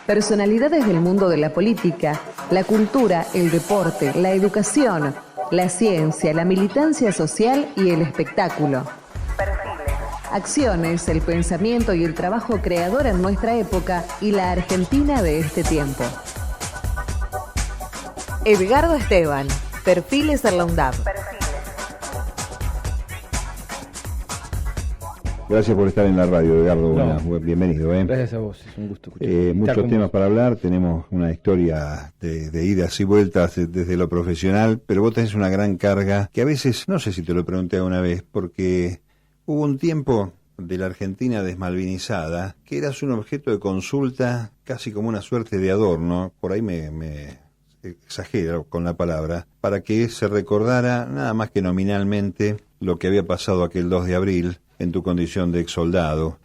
Personalidades del mundo de la política, la cultura, el deporte, la educación, la ciencia, la militancia social y el espectáculo. Acciones, el pensamiento y el trabajo creador en nuestra época y la Argentina de este tiempo. Edgardo Esteban, Perfiles de la UNDAB. Gracias por estar en la radio, Edgardo. Bienvenido. Gracias a vos, es un gusto escuchar. Muchos temas para hablar, tenemos una historia de idas y vueltas desde lo profesional, pero vos tenés una gran carga que a veces, no sé si te lo pregunté alguna vez, porque hubo un tiempo de la Argentina desmalvinizada que eras un objeto de consulta casi como una suerte de adorno, por ahí me exagero con la palabra, para que se recordara nada más que nominalmente lo que había pasado aquel 2 de abril en tu condición de ex soldado,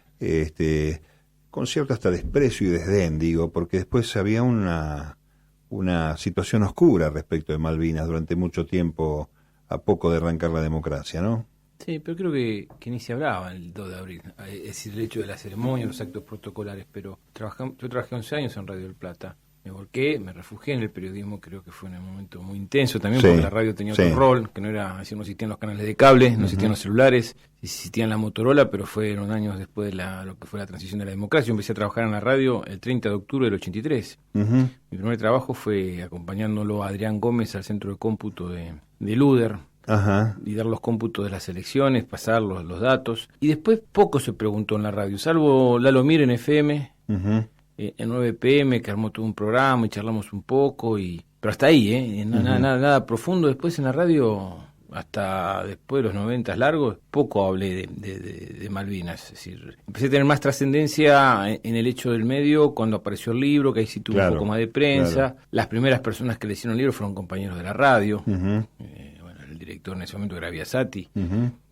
con cierto hasta desprecio y desdén, digo, porque después había una situación oscura respecto de Malvinas durante mucho tiempo, a poco de arrancar la democracia, ¿no? Sí, pero creo que ni se hablaba el 2 de abril, es decir, el hecho de la ceremonia, los actos protocolares, pero yo trabajé 11 años en Radio del Plata. Me volqué, me refugié en el periodismo, creo que fue un momento muy intenso también, porque la radio tenía otro rol, que no era, así no existían los canales de cable, no existían los celulares, existían la Motorola, pero fueron años después de lo que fue la transición de la democracia. Yo empecé a trabajar en la radio el 30 de octubre del 83. Mi primer trabajo fue acompañándolo a Adrián Gómez al centro de cómputo de Luder, y dar los cómputos de las elecciones, pasar los datos, y después poco se preguntó en la radio, salvo Lalo Mir en FM, en 9 PM, que armó todo un programa y charlamos un poco, pero hasta ahí, nada profundo. Después en la radio, hasta después de los 90 largos, poco hablé de Malvinas. Es decir, empecé a tener más trascendencia en el hecho del medio cuando apareció el libro, que ahí sí tuve un poco más de prensa. Las primeras personas que le hicieron el libro fueron compañeros de la radio. El director en ese momento era Biasati,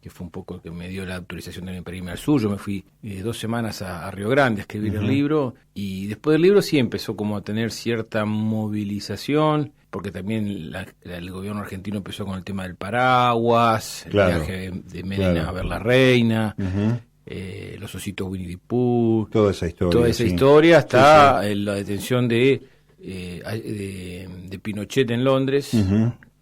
que fue un poco el que me dio la autorización de imprimirme al sur. Yo me fui 2 semanas a Río Grande a escribir el libro, y después del libro sí empezó como a tener cierta movilización, porque también el gobierno argentino empezó con el tema del paraguas, el viaje de Menem a ver la reina, los ositos Winnie the Pooh, toda esa historia hasta la detención de Pinochet en Londres,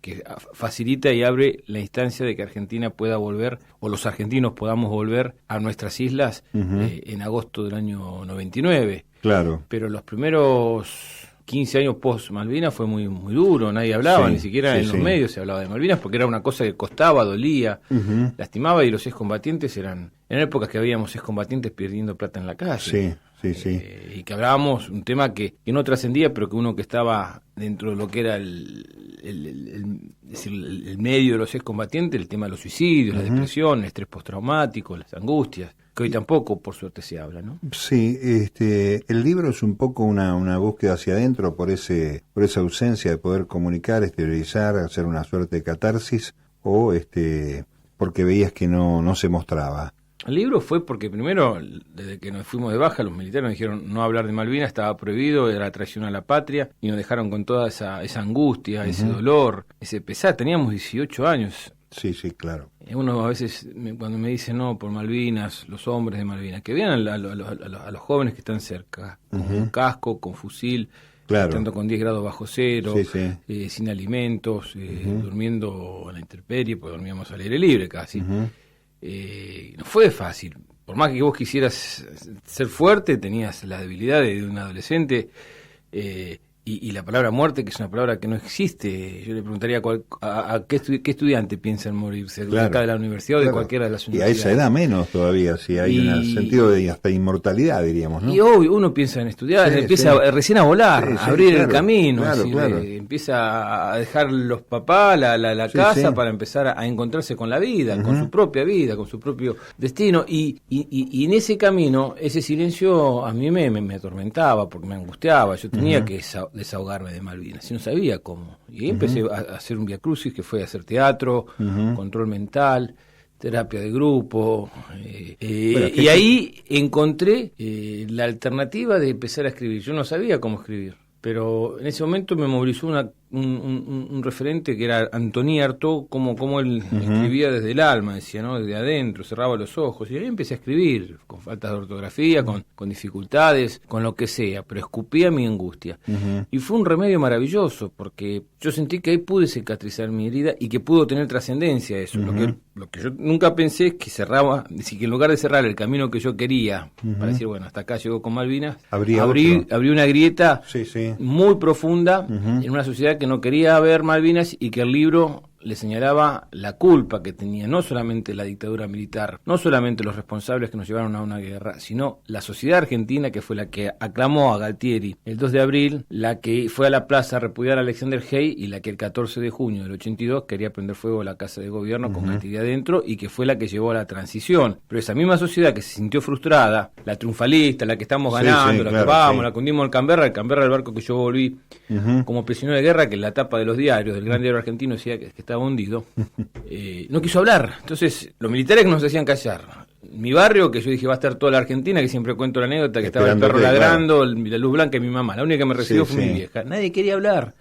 que facilita y abre la instancia de que Argentina pueda volver, o los argentinos podamos volver a nuestras islas en agosto del año 99. Claro. Pero los primeros 15 años post Malvinas fue muy muy duro, nadie hablaba, ni siquiera en los medios se hablaba de Malvinas, porque era una cosa que costaba, dolía, lastimaba, y los excombatientes eran épocas que habíamos excombatientes perdiendo plata en la calle. Y que hablábamos un tema que no trascendía, pero que uno que estaba dentro de lo que era el medio de los excombatientes, el tema de los suicidios, la depresión, el estrés postraumático, las angustias, que hoy tampoco, por suerte, se habla, ¿no? Sí, el libro es un poco una búsqueda hacia adentro por esa ausencia de poder comunicar, exteriorizar, hacer una suerte de catarsis, o porque veías que no se mostraba. El libro fue porque primero, desde que nos fuimos de baja, los militares nos dijeron no hablar de Malvinas, estaba prohibido, era traición a la patria, y nos dejaron con toda esa angustia, ese dolor, ese pesar. Teníamos 18 años. Sí, claro. Uno a veces, cuando me dice no, por Malvinas, los hombres de Malvinas, que vean a los jóvenes que están cerca, con casco, con fusil, estando con 10 grados bajo cero, sin alimentos, durmiendo en la intemperie, porque dormíamos al aire libre casi. No fue fácil. Por más que vos quisieras ser fuerte, tenías la debilidad de un adolescente, y la palabra muerte, que es una palabra que no existe. Yo le preguntaría a qué estudiante piensa en morirse, de acá de la universidad o de cualquiera de las universidades. Y a esa edad menos todavía, si hay un sentido de hasta inmortalidad, diríamos, ¿no? Y hoy uno piensa en estudiar, empieza recién a volar, a abrir el camino, empieza a dejar los papás, la casa, para empezar a encontrarse con la vida, con su propia vida, con su propio destino, y en ese camino, ese silencio a mí me atormentaba, porque me angustiaba. Yo tenía que desahogarme de Malvinas, y no sabía cómo. Y ahí empecé a hacer un viacrucis, que fue hacer teatro, control mental, terapia de grupo, y ahí encontré la alternativa de empezar a escribir. Yo no sabía cómo escribir, pero en ese momento me movilizó un referente que era Antoni Artaud, como él escribía desde el alma, decía, ¿no? Desde adentro, cerraba los ojos, y ahí empecé a escribir, con faltas de ortografía, con dificultades, con lo que sea, pero escupía mi angustia. Y fue un remedio maravilloso, porque yo sentí que ahí pude cicatrizar mi herida y que pudo tener trascendencia eso. Lo que yo nunca pensé es que que en lugar de cerrar el camino que yo quería, para decir, bueno, hasta acá llegó con Malvinas, abrí una grieta muy profunda en una sociedad que no quería ver Malvinas y que el libro le señalaba la culpa que tenía no solamente la dictadura militar, no solamente los responsables que nos llevaron a una guerra, sino la sociedad argentina, que fue la que aclamó a Galtieri el 2 de abril, la que fue a la plaza a repudiar a Alexander Haig y la que el 14 de junio del 82 quería prender fuego a la Casa de Gobierno con Galtieri adentro y que fue la que llevó a la transición. Pero esa misma sociedad que se sintió frustrada, la triunfalista, la que estamos ganando, la que vamos, la que hundimos el Canberra el barco que yo volví como prisionero de guerra, que en la tapa de los diarios, del gran diario argentino decía que estaba hundido, no quiso hablar. Entonces los militares nos hacían callar. Mi barrio, que yo dije va a estar toda la Argentina, que siempre cuento la anécdota, que estaba el perro ladrando, la luz blanca y mi mamá, la única que me recibió fue mi vieja. Nadie quería hablar.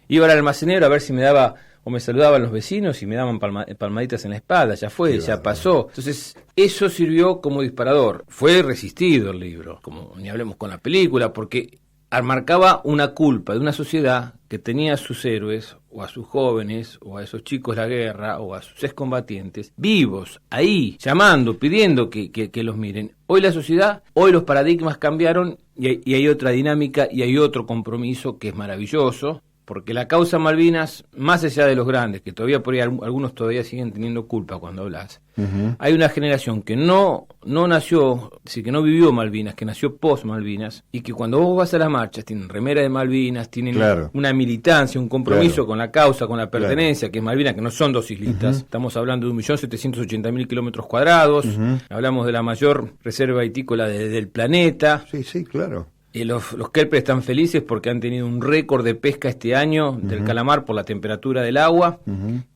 Iba al almacenero a ver si me daba o me saludaban los vecinos y me daban palmaditas en la espalda. Ya fue, ya pasó. Entonces eso sirvió como disparador. Fue resistido el libro, como ni hablemos con la película, porque marcaba una culpa de una sociedad que tenía a sus héroes, o a sus jóvenes, o a esos chicos de la guerra, o a sus excombatientes, vivos, ahí, llamando, pidiendo que los miren. Hoy la sociedad, hoy los paradigmas cambiaron, y hay otra dinámica, y hay otro compromiso que es maravilloso, porque la causa Malvinas, más allá de los grandes, que todavía por ahí algunos todavía siguen teniendo culpa cuando hablas, hay una generación que no nació, es decir, que no vivió Malvinas, que nació post Malvinas, y que cuando vos vas a las marchas tienen remera de Malvinas, tienen una militancia, un compromiso con la causa, con la pertenencia, que es Malvinas, que no son dos islitas, estamos hablando de 1.780.000 kilómetros cuadrados, hablamos de la mayor reserva hitícola del planeta. Sí, claro. Los kelpes están felices porque han tenido un récord de pesca este año del calamar por la temperatura del agua,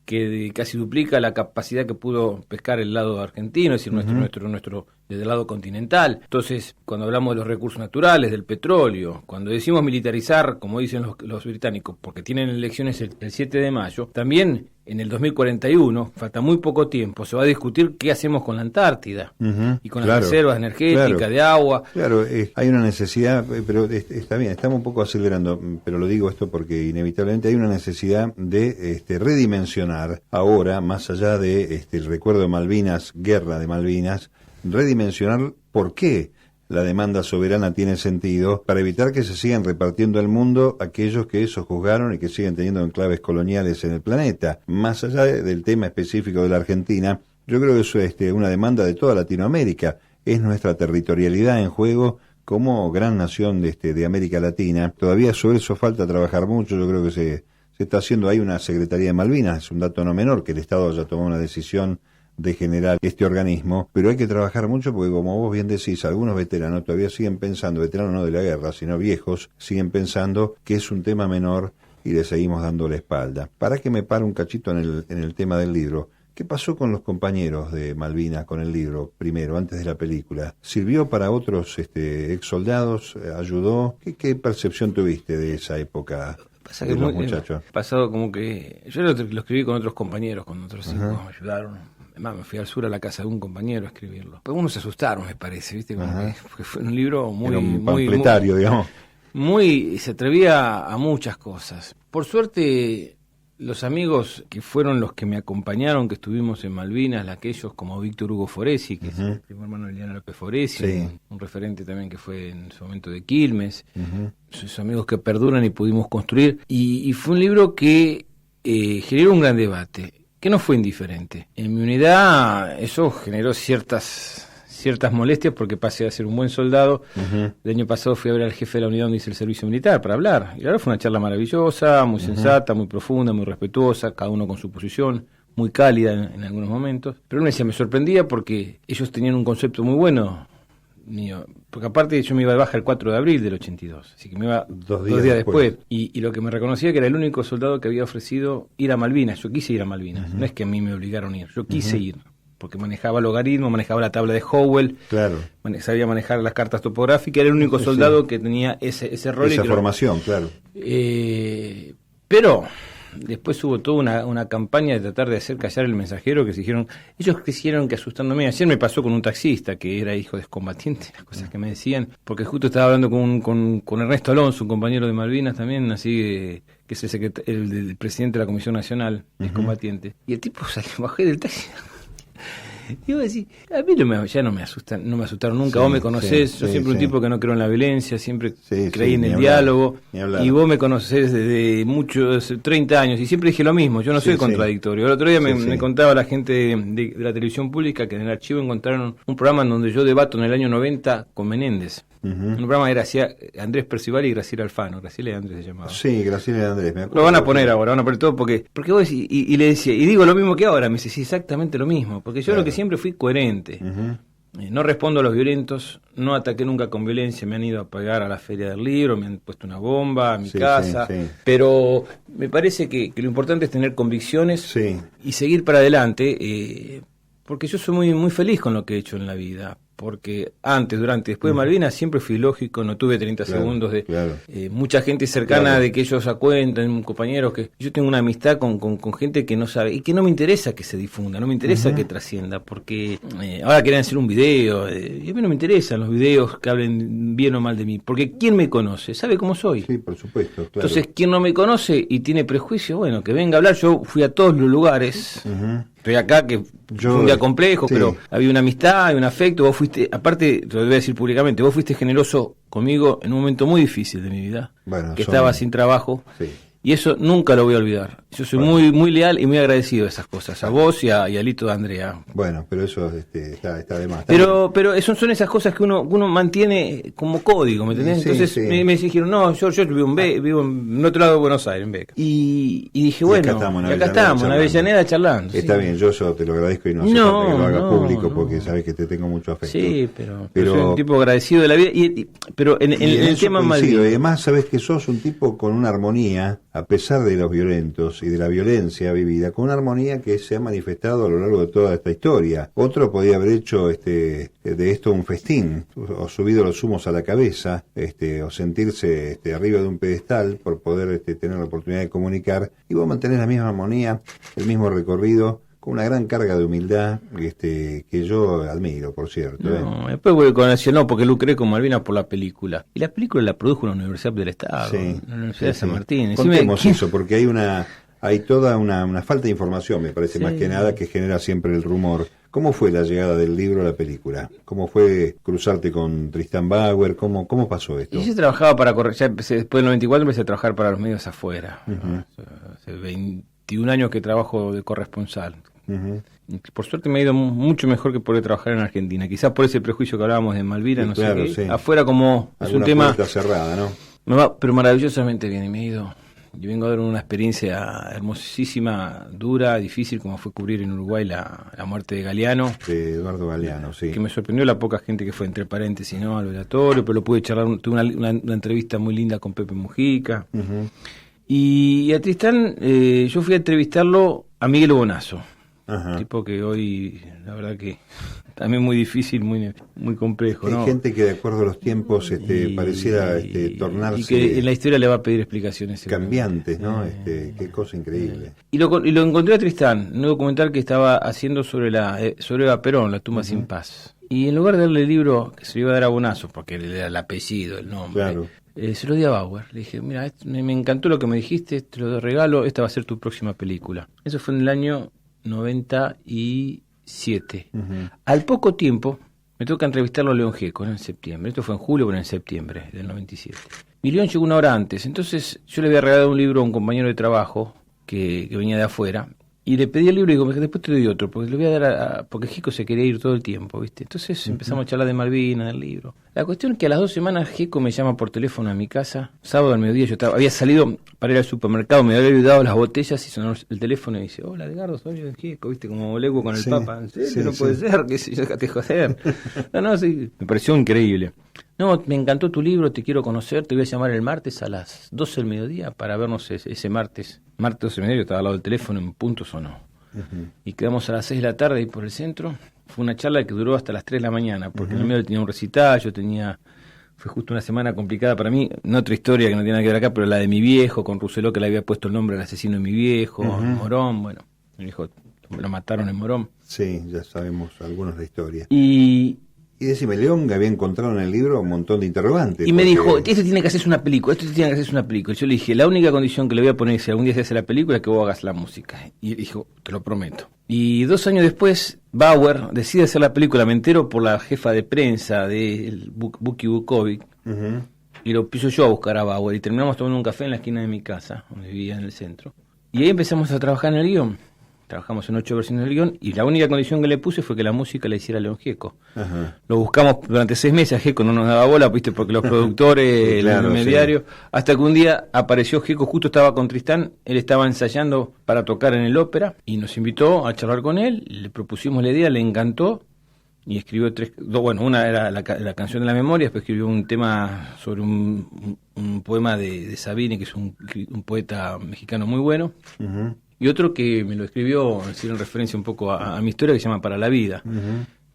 que casi duplica la capacidad que pudo pescar el lado argentino, es decir, nuestro desde el lado continental. Entonces, cuando hablamos de los recursos naturales, del petróleo, cuando decimos militarizar, como dicen los británicos, porque tienen elecciones el 7 de mayo, también en el 2041, falta muy poco tiempo, se va a discutir qué hacemos con la Antártida y con las reservas energéticas de agua. Claro, hay una necesidad, pero está bien, estamos un poco acelerando, pero lo digo esto porque inevitablemente hay una necesidad de redimensionar ahora, más allá de el recuerdo de Malvinas, guerra de Malvinas, redimensionar por qué la demanda soberana tiene sentido para evitar que se sigan repartiendo al mundo aquellos que sojuzgaron y que siguen teniendo enclaves coloniales en el planeta. Más allá del tema específico de la Argentina, yo creo que eso es una demanda de toda Latinoamérica. Es nuestra territorialidad en juego como gran nación de América Latina. Todavía sobre eso falta trabajar mucho. Yo creo que se está haciendo ahí una Secretaría de Malvinas. Es un dato no menor que el Estado haya tomado una decisión de generar este organismo, pero hay que trabajar mucho porque, como vos bien decís, algunos veteranos todavía siguen pensando, veteranos no de la guerra, sino viejos, siguen pensando que es un tema menor y le seguimos dando la espalda. Para que me pare un cachito en el tema del libro, ¿qué pasó con los compañeros de Malvinas con el libro, primero, antes de la película? ¿Sirvió para otros ex soldados? ¿Ayudó? ¿Qué percepción tuviste de esa época? Pasa que los muchachos. Pasado como que yo lo escribí con otros compañeros, con otros hijos, me ayudaron. Además, me fui al sur a la casa de un compañero a escribirlo. Pero unos se asustaron, me parece, ¿viste? Porque fue un libro muy... Era un panfletario, digamos. Se atrevía a muchas cosas. Por suerte, los amigos que fueron los que me acompañaron, que estuvimos en Malvinas, aquellos como Víctor Hugo Foresi, que es el primo hermano de Liliana López Foresi, un referente también que fue en su momento de Quilmes, esos amigos que perduran y pudimos construir. Y fue un libro que generó un gran debate, que no fue indiferente. En mi unidad eso generó ciertas molestias porque pasé a ser un buen soldado. El año pasado fui a ver al jefe de la unidad donde hice el servicio militar para hablar. Y ahora fue una charla maravillosa, muy sensata, muy profunda, muy respetuosa, cada uno con su posición, muy cálida en algunos momentos. Pero me decía, me sorprendía porque ellos tenían un concepto muy bueno mío, porque aparte yo me iba de baja el 4 de abril del 82, así que me iba dos días después. Y lo que me reconocía que era el único soldado que había ofrecido ir a Malvinas. Yo quise ir a Malvinas, no es que a mí me obligaron a ir, yo quise ir, porque manejaba logaritmo, manejaba la tabla de Howell, sabía manejar las cartas topográficas, era el único soldado que tenía ese rol. Esa formación, claro. Pero después hubo toda una campaña de tratar de hacer callar el Mensajero, que ellos quisieron que asustándome. Ayer me pasó con un taxista que era hijo de excombatiente, las cosas que me decían, porque justo estaba hablando con Ernesto Alonso, un compañero de Malvinas también, así que es el presidente de la Comisión Nacional de Excombatientes. Y el tipo salió, bajé del taxi. Y vos decís, a mí ya no me asustaron nunca, vos me conocés, yo siempre un tipo que no creo en la violencia, siempre creí en el diálogo, y vos me conocés desde muchos, 30 años, y siempre dije lo mismo, yo no soy contradictorio. El otro día me contaba la gente de la televisión pública que en el archivo encontraron un programa en donde yo debato en el año 90 con Menéndez. Un programa era hacía Andrés Percival y Graciela Alfano. Graciela y Andrés se llamaba. Sí, Graciela y Andrés, me acuerdo. Lo van a poner ahora, van a poner todo porque vos decís, y le decía, y digo lo mismo que ahora, me dice, sí, exactamente lo mismo, porque yo lo que siempre fui coherente. No respondo a los violentos, no ataqué nunca con violencia, me han ido a pagar a la Feria del Libro, me han puesto una bomba a mi casa, pero me parece que lo importante es tener convicciones y seguir para adelante, porque yo soy muy, muy feliz con lo que he hecho en la vida. Porque antes, durante, después de Malvinas siempre fui lógico, no tuve 30 segundos de mucha gente cercana de que ellos cuentan, compañeros, que yo tengo una amistad con gente que no sabe, y que no me interesa que se difunda, no me interesa que trascienda, porque ahora quieren hacer un video, y a mí no me interesan los videos que hablen bien o mal de mí, porque ¿quién me conoce? ¿Sabe cómo soy? Sí, por supuesto, claro. Entonces, ¿quién no me conoce y tiene prejuicio? Bueno, que venga a hablar, yo fui a todos los lugares, estoy acá, que fue un día complejo, pero había una amistad, un afecto, vos fuiste, aparte, te lo voy a decir públicamente, vos fuiste generoso conmigo en un momento muy difícil de mi vida, que estaba sin trabajo, y eso nunca lo voy a olvidar. Yo soy muy muy leal y muy agradecido de esas cosas, a vos y a Lito de Andrea. Bueno, pero eso está de más. Pero son esas cosas que uno mantiene como código, ¿me entendés? Entonces me dijeron, no, yo vivo en otro lado de Buenos Aires, en Beca. Y dije, bueno, acá estamos, en Avellaneda charlando. Está bien, yo eso te lo agradezco y no hace falta que lo haga público porque sabes que te tengo mucho afecto. Sí, pero soy un tipo agradecido de la vida, pero en el tema Malvinas. Y además sabes que sos un tipo con una armonía, a pesar de los violentos y de la violencia vivida, con una armonía que se ha manifestado a lo largo de toda esta historia. Otro podía haber hecho de esto un festín, o subido los humos a la cabeza, o sentirse arriba de un pedestal por poder tener la oportunidad de comunicar, y vos mantenés la misma armonía, el mismo recorrido, con una gran carga de humildad que yo admiro, por cierto. Después voy a porque lucré con Malvinas por la película. Y la película la produjo la Universidad del Estado, la Universidad de San Martín. Contemos eso, porque hay toda una falta de información, me parece, más que nada, que genera siempre el rumor. ¿Cómo fue la llegada del libro a la película? ¿Cómo fue cruzarte con Tristán Bauer? ¿Cómo pasó esto? Y yo trabajaba después del 94 empecé a trabajar para los medios afuera. Hace 21 años que trabajo de corresponsal. Por suerte me ha ido mucho mejor que poder trabajar en Argentina. Quizás por ese prejuicio que hablábamos de Malvinas, afuera como es un tema cerrada, ¿no? Me va, pero maravillosamente bien, y me he ido. Yo vengo a dar una experiencia hermosísima, dura, difícil, como fue cubrir en Uruguay la muerte de Galeano. De Eduardo Galeano, sí. Que me sorprendió la poca gente que fue, entre paréntesis, ¿no? Al velatorio, pero lo pude charlar, tuve una entrevista muy linda con Pepe Mujica. Y a Tristán, yo fui a entrevistarlo a Miguel Bonazo. Tipo que hoy, la verdad que también muy difícil, muy complejo, ¿no? Hay gente que de acuerdo a los tiempos pareciera tornarse... Y que en la historia le va a pedir explicaciones. Cambiantes, ¿no? Qué cosa increíble. Y lo encontré a Tristán, un documental que estaba haciendo sobre Eva Perón, La tumba sin paz. Y en lugar de darle el libro, que se lo iba a dar a Bonazo, porque le era el apellido, el nombre... Claro. Se lo di a Bauer. Le dije, mira, me encantó lo que me dijiste, te lo regalo, esta va a ser tu próxima película. Eso fue en el año 97. Al poco tiempo me toca entrevistarlo a León Gieco en septiembre. Esto fue en julio, pero en septiembre del 97. Y León llegó una hora antes. Entonces yo le había regalado un libro a un compañero de trabajo que venía de afuera. Y le pedí el libro y digo, después te doy otro, porque le voy a dar porque Gieco se quería ir todo el tiempo, ¿viste? Entonces empezamos a charlar de Malvinas, del libro. La cuestión es que a las 2 semanas Gieco me llama por teléfono a mi casa, sábado al mediodía, había salido para ir al supermercado, me había olvidado las botellas y sonó el teléfono y dice, hola Edgardo, soy yo Gieco, ¿viste? Como Lego con el Papa. ¿En serio? No puede ser, qué sé yo, déjate joder. No, sí, me pareció increíble. No, me encantó tu libro, te quiero conocer, te voy a llamar el martes a las 12 del mediodía para vernos ese martes. Martes 12 del mediodía, estaba al lado del teléfono, en punto sonó. Y quedamos a las 6 de la tarde ahí por el centro. Fue una charla que duró hasta las 3 de la mañana, porque en el medio tenía un recital, yo tenía Fue justo una semana complicada para mí, no otra historia que no tiene nada que ver acá, pero la de mi viejo, con Rousselot, que le había puesto el nombre al asesino de mi viejo, Morón, bueno, mi viejo lo mataron en Morón. Sí, ya sabemos algunos de la historia. Y decime, León había encontrado en el libro un montón de interrogantes. Y me dijo, esto tiene que hacerse una película, esto tiene que hacerse una película. Y yo le dije, la única condición que le voy a poner si algún día se hace la película es que vos hagas la música. Y dijo, te lo prometo. Y 2 años después, Bauer decide hacer la película, me entero por la jefa de prensa de Buki Vukovic, y lo piso yo a buscar a Bauer, y terminamos tomando un café en la esquina de mi casa, donde vivía en el centro. Y ahí empezamos a trabajar en el guión. Trabajamos en 8 versiones del guión, y la única condición que le puse fue que la música la hiciera León Gieco. Lo buscamos durante 6 meses, Gieco no nos daba bola, viste, porque los productores, claro, el mediario, hasta que un día apareció Gieco, justo estaba con Tristán, él estaba ensayando para tocar en el ópera, y nos invitó a charlar con él, le propusimos la idea, le encantó, y escribió 3, bueno, una era la canción de la memoria, después escribió un tema sobre un poema de Sabine, que es un poeta mexicano muy bueno, y otro que me lo escribió, es decir, en referencia un poco a mi historia, que se llama Para la Vida,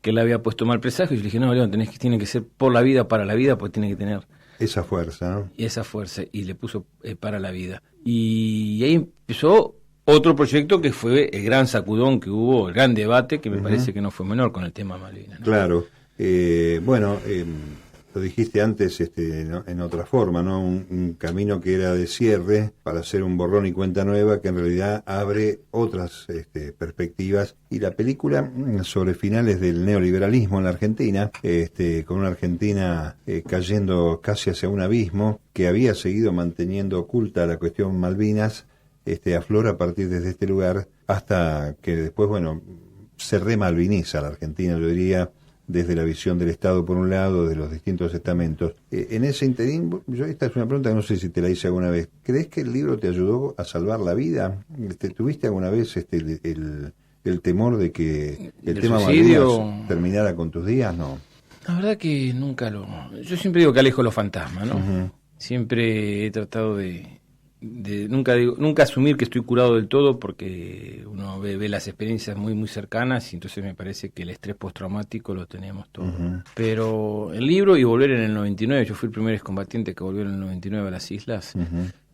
que él había puesto Mal Presagio, y yo le dije, no, León, tiene que ser por la vida, para la vida, porque tiene que tener esa fuerza, ¿no? Y esa fuerza, y le puso Para la Vida. Y ahí empezó otro proyecto que fue el gran sacudón que hubo, el gran debate, que me parece que no fue menor con el tema Malvinas, ¿no? Claro. Lo dijiste antes en otra forma, ¿no? Un camino que era de cierre para hacer un borrón y cuenta nueva que en realidad abre otras perspectivas. Y la película sobre finales del neoliberalismo en la Argentina, con una Argentina cayendo casi hacia un abismo, que había seguido manteniendo oculta la cuestión Malvinas, aflora a partir desde este lugar hasta que después, se remalviniza la Argentina, yo diría, desde la visión del Estado por un lado, de los distintos estamentos. En ese interín, esta es una pregunta que no sé si te la hice alguna vez. ¿Crees que el libro te ayudó a salvar la vida? ¿Tuviste alguna vez el temor de que el tema Malvinas terminara con tus días? No. La verdad que nunca yo siempre digo que alejo los fantasmas, ¿no? Siempre he tratado de nunca asumir que estoy curado del todo, porque uno ve las experiencias muy muy cercanas, y entonces me parece que el estrés postraumático lo tenemos todo. Pero el libro y volver en el 99, yo fui el primer excombatiente que volvió en el 99 a las islas,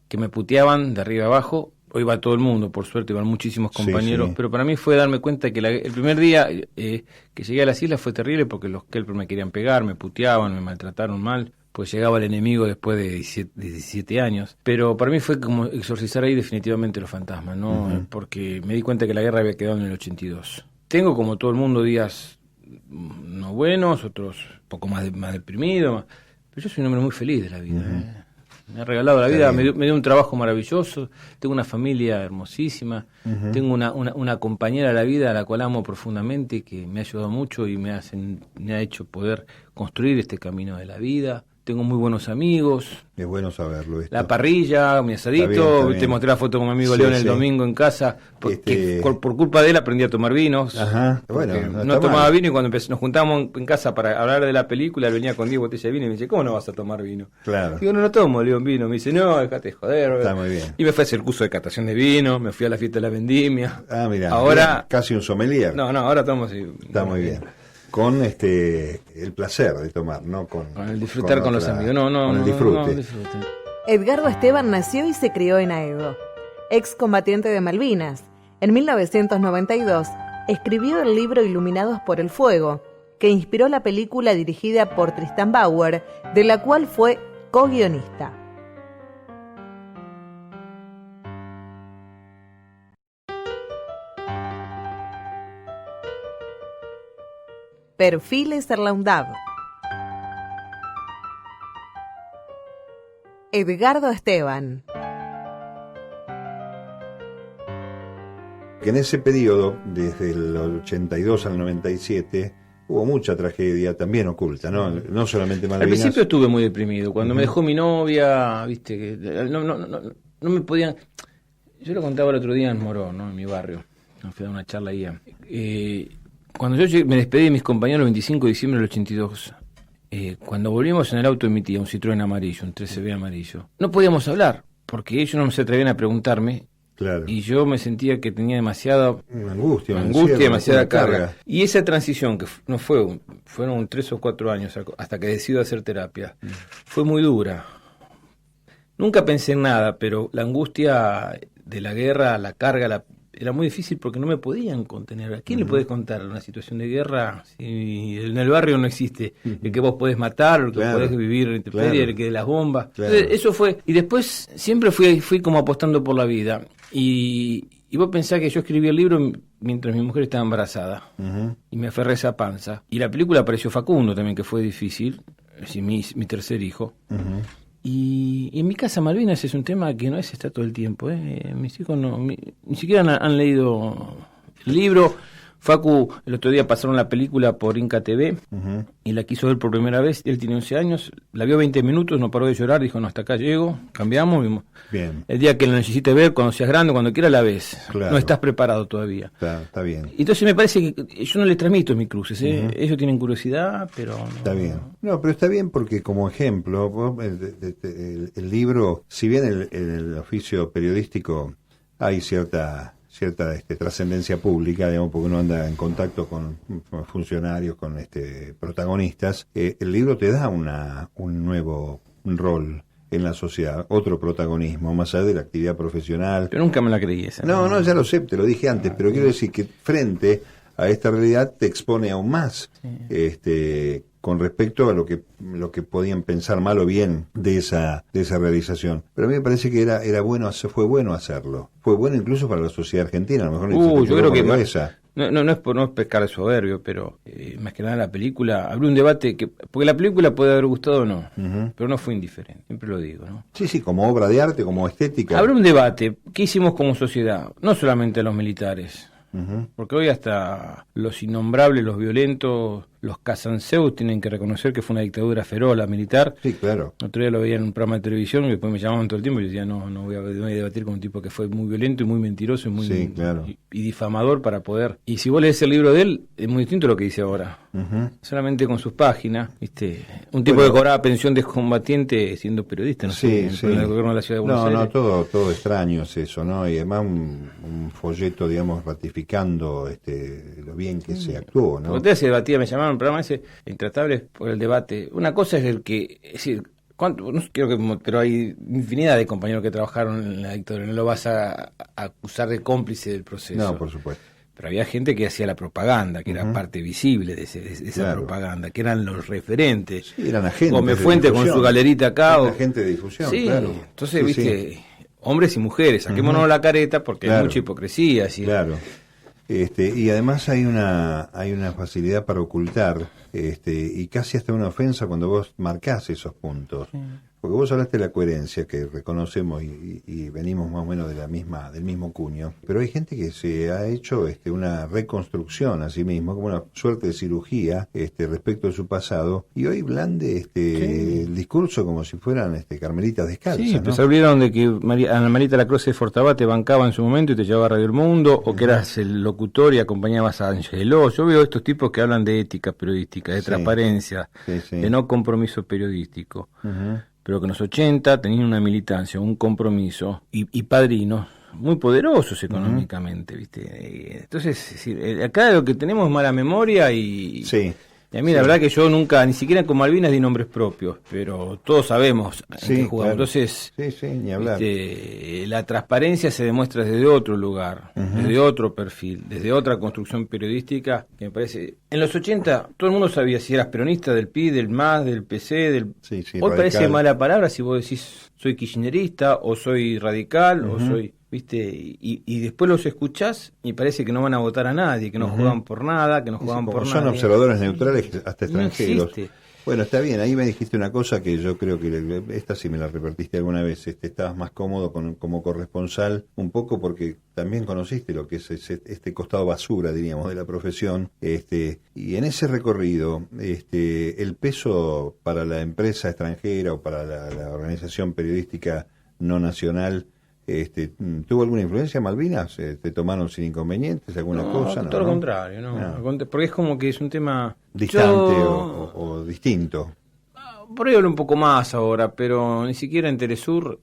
que me puteaban de arriba abajo. Hoy va todo el mundo, por suerte, van muchísimos compañeros, pero para mí fue darme cuenta que el primer día que llegué a las islas fue terrible, porque los Kelper me querían pegar, me puteaban, me maltrataron mal, pues llegaba el enemigo después de 17 años. Pero para mí fue como exorcizar ahí definitivamente los fantasmas, ¿no? Porque me di cuenta que la guerra había quedado en el 82. Tengo, como todo el mundo, días no buenos, otros un poco más deprimido, pero yo soy un hombre muy feliz de la vida, Me ha regalado la vida, me dio un trabajo maravilloso, tengo una familia hermosísima, tengo una compañera de la vida a la cual amo profundamente, que me ha ayudado mucho y me ha hecho poder construir este camino de la vida. Tengo muy buenos amigos. Es bueno saberlo. La parrilla, mi asadito. Está bien. Te mostré la foto con mi amigo León el domingo en casa. Porque por culpa de él aprendí a tomar vinos. Bueno, no tomaba vino, y cuando nos juntábamos en casa para hablar de la película, él venía con 10 botellas de vino y me dice, ¿cómo no vas a tomar vino? Claro. Digo, no tomo, León, vino. Me dice, no, dejate de joder. Está muy bien. Y me fui a hacer el curso de catación de vino, me fui a la fiesta de la vendimia. Mira. Ahora, casi un sommelier. No, ahora tomo así. Está muy bien. Con el placer de tomar, ¿no? Con el disfrutar con los amigos. Con el disfrute. Edgardo Esteban nació y se crió en Aedo. Excombatiente de Malvinas. En 1992 escribió el libro Iluminados por el Fuego, que inspiró la película dirigida por Tristan Bauer, de la cual fue co-guionista. Perfiles Erlaundab. Edgardo Esteban. Que en ese periodo, desde el 82 al 97, hubo mucha tragedia también oculta, ¿no? No solamente Malvinas. Al principio estuve muy deprimido. Cuando me dejó mi novia, viste, que no me podían... Yo lo contaba el otro día en Morón, ¿no? En mi barrio. Nos fui a dar una charla ahí. Cuando yo me despedí de mis compañeros el 25 de diciembre del 82, cuando volvimos en el auto de mi tía, un Citroën amarillo, un 13B amarillo, no podíamos hablar, porque ellos no se atrevían a preguntarme Claro. Y yo me sentía que tenía demasiada angustia, demasiada carga. Y esa transición, que no fueron 3 o 4 años hasta que decido hacer terapia, fue muy dura. Nunca pensé en nada, pero la angustia de la guerra, la carga, era muy difícil porque no me podían contener. ¿A quién le podés contar una situación de guerra si en el barrio no existe el que vos podés matar, el que podés vivir en intemperie, el que de las bombas? Entonces, eso fue. Y después siempre fui como apostando por la vida. Y vos pensás que yo escribí el libro mientras mi mujer estaba embarazada. Y me aferré a esa panza. Y la película apareció Facundo también, que fue difícil. Mi tercer hijo. Y en mi casa Malvinas es un tema que no está todo el tiempo. Mis hijos ni siquiera han leído el libro. Facu, el otro día pasaron la película por Inca TV y la quiso ver por primera vez. Él tiene 11 años, la vio 20 minutos, no paró de llorar, dijo, no, hasta acá llego, cambiamos. Bien. El día que la necesites ver, cuando seas grande, cuando quieras la ves. Claro. No estás preparado todavía. Está bien. Entonces me parece que yo no les transmito mis cruces. Ellos tienen curiosidad, pero... Está bien. No, pero está bien porque como ejemplo, el libro, si bien el oficio periodístico hay cierta trascendencia pública, digamos, porque uno anda en contacto con funcionarios, con protagonistas, el libro te da un nuevo rol en la sociedad, otro protagonismo, más allá de la actividad profesional. Pero nunca me la creí esa. No, ya lo sé, te lo dije antes, pero quiero decir que frente a esta realidad te expone aún más, con respecto a lo que podían pensar mal o bien de esa realización. Pero a mí me parece que fue bueno hacerlo. Fue bueno incluso para la sociedad argentina, a lo mejor. Yo creo que no es pescar de soberbio, pero más que nada la película, abrió un debate porque la película puede haber gustado o no, pero no fue indiferente, siempre lo digo, ¿no? Sí, como obra de arte, como estética. Abrió un debate, ¿qué hicimos como sociedad? No solamente a los militares. Porque hoy hasta los innombrables, los violentos, los cazanceus tienen que reconocer que fue una dictadura feroz la militar. Sí, claro. Otro día lo veía en un programa de televisión y después me llamaban todo el tiempo y yo decía, no voy a debatir con un tipo que fue muy violento y muy mentiroso y difamador para poder. Y si vos lees el libro de él, es muy distinto a lo que dice ahora. Solamente con sus páginas, un tipo que cobraba pensión de excombatiente siendo periodista, no sé, en el gobierno de la ciudad de Buenos Aires. Todo extraño es eso, ¿no? Y además un folleto, digamos, ratificando lo bien que se actuó, ¿no? Ustedes se debatía, me llamaron un programa ese, Intratables, por el debate. Una cosa es es decir, pero hay infinidad de compañeros que trabajaron en la dictadura, no lo vas a acusar de cómplice del proceso. No, por supuesto. Pero había gente que hacía la propaganda, que era parte visible de esa propaganda, que eran los referentes. Sí, eran agentes. Come Fuente con su galerita acá. Agente de difusión, claro. Entonces, viste, hombres y mujeres, saquémonos la careta porque hay mucha hipocresía. ¿Sí? Claro. Y además hay una facilidad para ocultar, y casi hasta una ofensa cuando vos marcás esos puntos. Porque vos hablaste de la coherencia, que reconocemos y venimos más o menos del mismo cuño, pero hay gente que se ha hecho una reconstrucción a sí mismo, como una suerte de cirugía respecto de su pasado, y hoy blande el discurso como si fueran carmelitas descalzas. Sí, ¿no? Se olvidaron de que Ana Marita Lacroze de Fortabá te bancaba en su momento y te llevaba a Radio El Mundo, o que eras el locutor y acompañabas a Angeló. Yo veo estos tipos que hablan de ética periodística, de transparencia, de no compromiso periodístico. Pero que en los 80 tenían una militancia, un compromiso y padrinos muy poderosos económicamente, ¿viste? Entonces, acá lo que tenemos es mala memoria y a mí la verdad que yo nunca, ni siquiera con Malvinas di nombres propios, pero todos sabemos en qué jugamos. Claro. Entonces, ni hablar. La transparencia se demuestra desde otro lugar, desde otro perfil, desde otra construcción periodística, que me parece... En los 80 todo el mundo sabía si eras peronista del PI, del MAS, del PC, del... Hoy parece mala palabra si vos decís soy kirchnerista o soy radical o soy... ¿Viste? Y después los escuchás y parece que no van a votar a nadie, que no juegan por nada, que no juegan por nada. Son observadores neutrales hasta extranjeros. No bueno, está bien, ahí me dijiste una cosa que yo creo que esta sí me la repartiste alguna vez, estabas más cómodo como corresponsal, un poco porque también conociste lo que es este costado basura, diríamos, de la profesión, y en ese recorrido, el peso para la empresa extranjera o para la organización periodística no nacional, ¿tuvo alguna influencia Malvinas? ¿Te tomaron sin inconvenientes alguna cosa? Todo lo contrario, porque es como que es un tema distante o distinto. Por ahí hablo un poco más ahora, pero ni siquiera en Telesur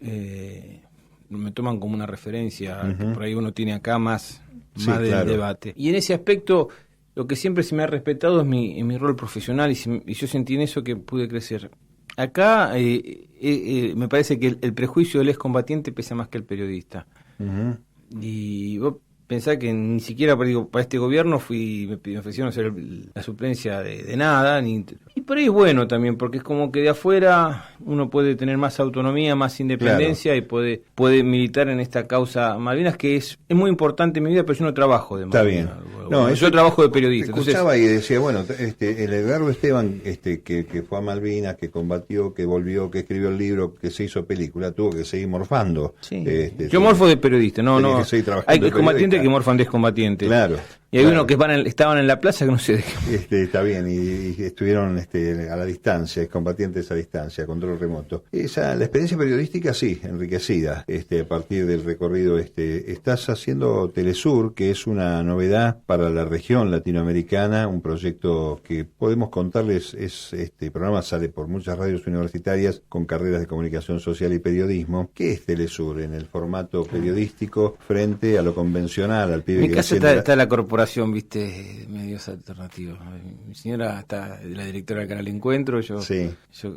me toman como una referencia, que por ahí uno tiene acá más Sí, del claro. debate. Y en ese aspecto, lo que siempre se me ha respetado es mi rol profesional, y yo sentí en eso que pude crecer. Acá me parece que el prejuicio del excombatiente pesa más que el periodista. Ujú. Y vos pensás que ni siquiera para este gobierno me ofrecieron hacer la suplencia de nada. Y por ahí es bueno también, porque es como que de afuera uno puede tener más autonomía, más independencia, y puede militar en esta causa Malvinas, que es muy importante en mi vida, pero yo no trabajo de Está Malvinas. bien. Bueno, yo trabajo de periodista. Te escuchaba y decía, bueno, el Edgardo Esteban, que fue a Malvinas, que combatió, que volvió, que escribió el libro, que se hizo película, tuvo que seguir morfando. Sí. Yo Yo morfo de periodista, tenía que seguir trabajando hay de excombatientes periodista. que morfan de excombatientes. Claro. Y hay claro. unos que estaban en la plaza que no sé de qué. Está bien, y estuvieron a la distancia, excombatientes a distancia, control remoto. La experiencia periodística sí, enriquecida, a partir del recorrido. Estás haciendo Telesur, que es una novedad para la región latinoamericana, un proyecto que podemos contarles, este programa sale por muchas radios universitarias con carreras de comunicación social y periodismo. ¿Qué es Telesur en el formato periodístico frente a lo convencional, al pibe En mi que casa asciende está la corporación, viste, medios alternativos. Mi señora está la directora del canal Encuentro, yo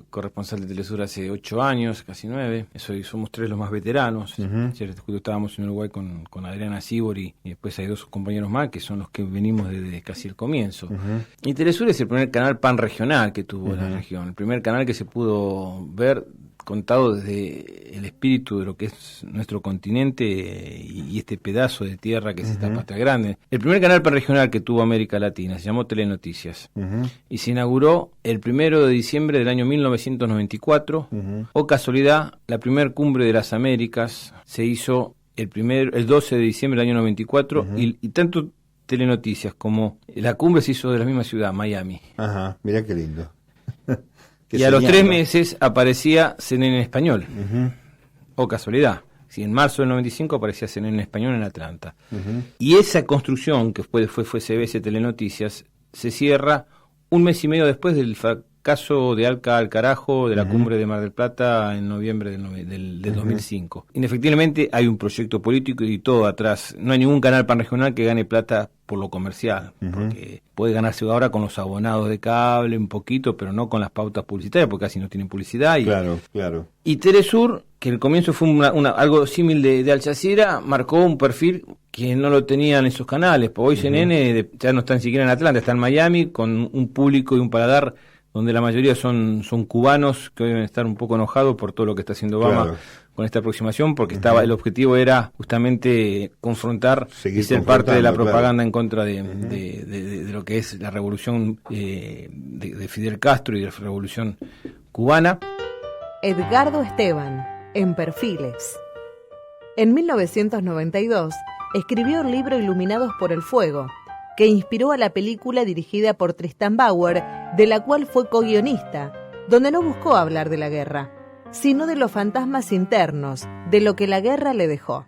corresponsal de Telesur hace 8 años, casi 9. Somos 3 los más veteranos. Ayer justo estábamos en Uruguay con Adriana Sibor y después hay 2 compañeros más que son los que venimos desde casi el comienzo. Y Telesur es el primer canal panregional que tuvo la región, el primer canal que se pudo ver contado desde el espíritu de lo que es nuestro continente y este pedazo de tierra que es esta patria grande. El primer canal panregional que tuvo América Latina se llamó Telenoticias y se inauguró el 1 de diciembre del año 1994. O casualidad, la primer cumbre de las Américas se hizo el 12 de diciembre del año 94 y tanto Telenoticias como la cumbre se hizo de la misma ciudad, Miami. Ajá, mirá qué lindo. Y a los 3 meses aparecía CNN en español. O casualidad. Si en marzo del 95 aparecía CNN en español en Atlanta. Y esa construcción, que fue CBS Telenoticias, se cierra un mes y medio después del fracaso de Alca al carajo de la cumbre de Mar del Plata en noviembre del 2005. Indefectiblemente hay un proyecto político y todo atrás. No hay ningún canal panregional que gane plata por lo comercial, porque puede ganarse ahora con los abonados de cable un poquito, pero no con las pautas publicitarias, porque casi no tienen publicidad. Claro. Y Telesur, que al comienzo fue algo símil de Al Jazeera, marcó un perfil que no lo tenían esos canales. Porque hoy CNN ya no está ni siquiera en Atlanta, está en Miami, con un público y un paladar donde la mayoría son cubanos que hoy deben estar un poco enojados por todo lo que está haciendo Obama con esta aproximación, porque el objetivo era justamente confrontar y ser parte de la propaganda en contra de lo que es la revolución de Fidel Castro y de la revolución cubana. Edgardo Esteban, en Perfiles. En 1992 escribió el libro Iluminados por el Fuego, que inspiró a la película dirigida por Tristan Bauer, de la cual fue co-guionista, donde no buscó hablar de la guerra, sino de los fantasmas internos, de lo que la guerra le dejó.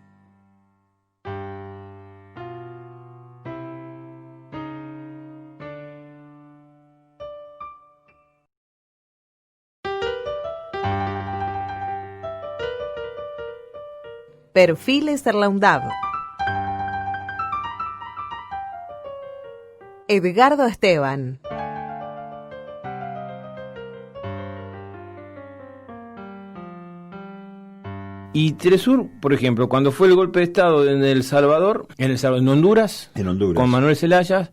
Perfiles Erlaundado. Edgardo Esteban. Y Telesur, por ejemplo, cuando fue el golpe de Estado en El Salvador, en Honduras, con Manuel Zelaya,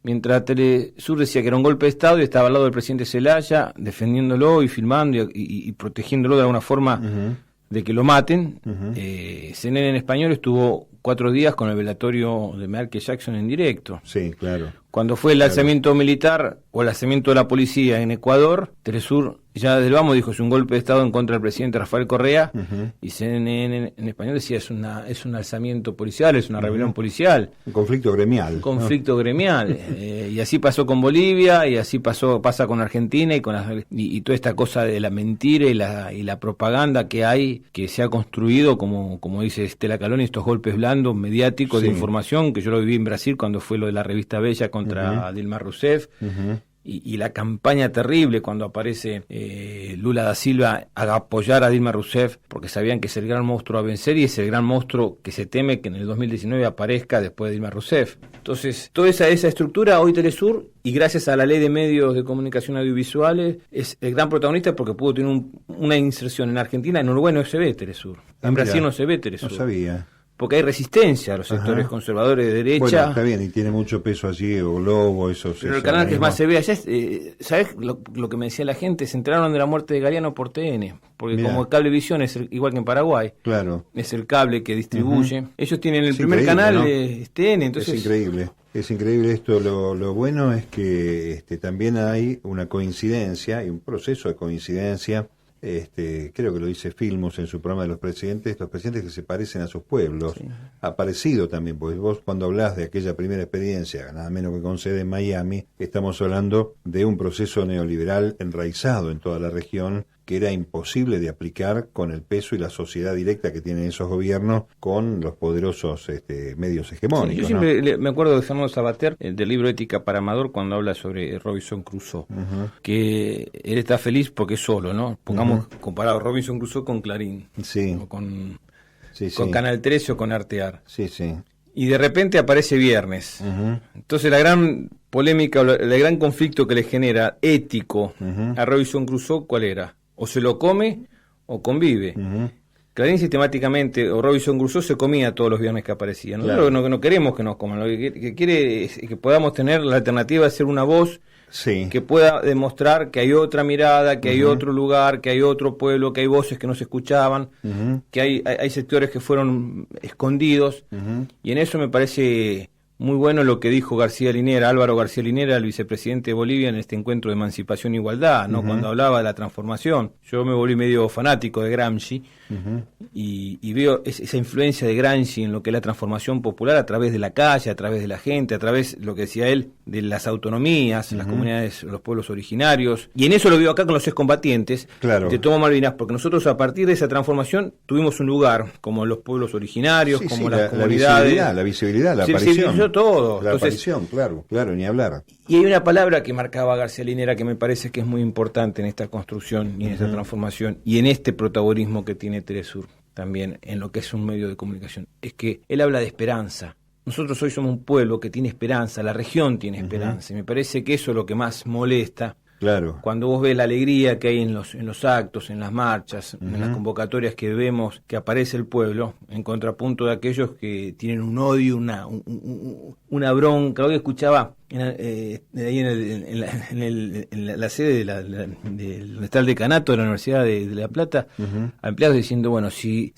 mientras Telesur decía que era un golpe de Estado y estaba al lado del presidente Zelaya, defendiéndolo y filmando y protegiéndolo de alguna forma de que lo maten, CNN en español estuvo 4 días con el velatorio de Michael Jackson en directo. Sí, claro. Cuando fue el lanzamiento militar o el lanzamiento de la policía en Ecuador, Telesur ya desde el vamos dijo, es un golpe de Estado en contra del presidente Rafael Correa, y CNN en español decía, es un alzamiento policial, es una rebelión policial. Un conflicto gremial. Un conflicto gremial. Y así pasó con Bolivia, y así pasa con Argentina, y toda esta cosa de la mentira y la propaganda que hay, que se ha construido, como dice Estela Caloni, estos golpes blandos, mediáticos, de información, que yo lo viví en Brasil cuando fue lo de la revista Bella contra Dilma Rousseff. y la campaña terrible cuando aparece Lula da Silva a apoyar a Dilma Rousseff, porque sabían que es el gran monstruo a vencer y es el gran monstruo que se teme que en el 2019 aparezca después de Dilma Rousseff. Entonces, toda esa estructura, hoy Telesur, y gracias a la ley de medios de comunicación audiovisuales, es el gran protagonista porque pudo tener una inserción en Argentina. En Uruguay no se ve Telesur, en Brasil no se ve Telesur. No sabía. Porque hay resistencia a los sectores conservadores de derecha. Bueno, está bien, y tiene mucho peso allí, o Globo, esos... Pero el canal que más se ve allá es, ¿sabes lo que me decía la gente? Se enteraron de la muerte de Galeano por TN, porque Mirá. como Cablevisión es igual que en Paraguay, Claro. es el cable que distribuye. Ellos tienen el Es primer increíble, canal ¿no? de TN, entonces... Es increíble esto. Lo bueno es que también hay una coincidencia, y un proceso de coincidencia. Creo que lo dice Filmus en su programa de los presidentes que se parecen a sus pueblos. Sí. Ha parecido también, porque vos cuando hablás de aquella primera experiencia, nada menos que con sede en Miami, estamos hablando de un proceso neoliberal enraizado en toda la región, que era imposible de aplicar con el peso y la sociedad directa que tienen esos gobiernos con los poderosos medios hegemónicos. Sí, yo siempre me acuerdo de Fernando Sabater, del libro Ética para Amador, cuando habla sobre Robinson Crusoe, que él está feliz porque es solo, ¿no? Pongamos comparado Robinson Crusoe con Clarín, Sí. o con Sí. Canal 13 o con Artear. Sí. Y de repente aparece Viernes. Entonces la gran polémica, el gran conflicto que le genera ético a Robinson Crusoe, ¿cuál era? O se lo come o convive. Clarín sistemáticamente, o Robinson Crusoe, se comía todos los viernes que aparecían. Nosotros no queremos que nos coman, lo que quiere es que podamos tener la alternativa de ser una voz que pueda demostrar que hay otra mirada, que hay otro lugar, que hay otro pueblo, que hay voces que no se escuchaban, que hay sectores que fueron escondidos, y en eso me parece muy bueno lo que dijo Álvaro García Linera, el vicepresidente de Bolivia, en este encuentro de Emancipación e Igualdad, ¿no? Cuando hablaba de la transformación. Yo me volví medio fanático de Gramsci y veo esa influencia de Gramsci en lo que es la transformación popular a través de la calle, a través de la gente, a través, lo que decía él, de las autonomías, las comunidades, los pueblos originarios. Y en eso lo veo acá con los excombatientes de Tomo Malvinas, porque nosotros a partir de esa transformación tuvimos un lugar, como los pueblos originarios, como las comunidades. La visibilidad, la aparición. Todo. La Entonces, aparición, claro, ni hablar. Y hay una palabra que marcaba García Linera que me parece que es muy importante en esta construcción y en esta transformación y en este protagonismo que tiene Telesur también en lo que es un medio de comunicación. Es que él habla de esperanza. Nosotros hoy somos un pueblo que tiene esperanza, la región tiene esperanza, y me parece que eso es lo que más molesta. Claro. Cuando vos ves la alegría que hay en los actos, en las marchas, en las convocatorias que vemos que aparece el pueblo, en contrapunto de aquellos que tienen un odio, una bronca. Hoy escuchaba ahí en la sede donde está el decanato de la Universidad de La Plata, a empleados diciendo, bueno, si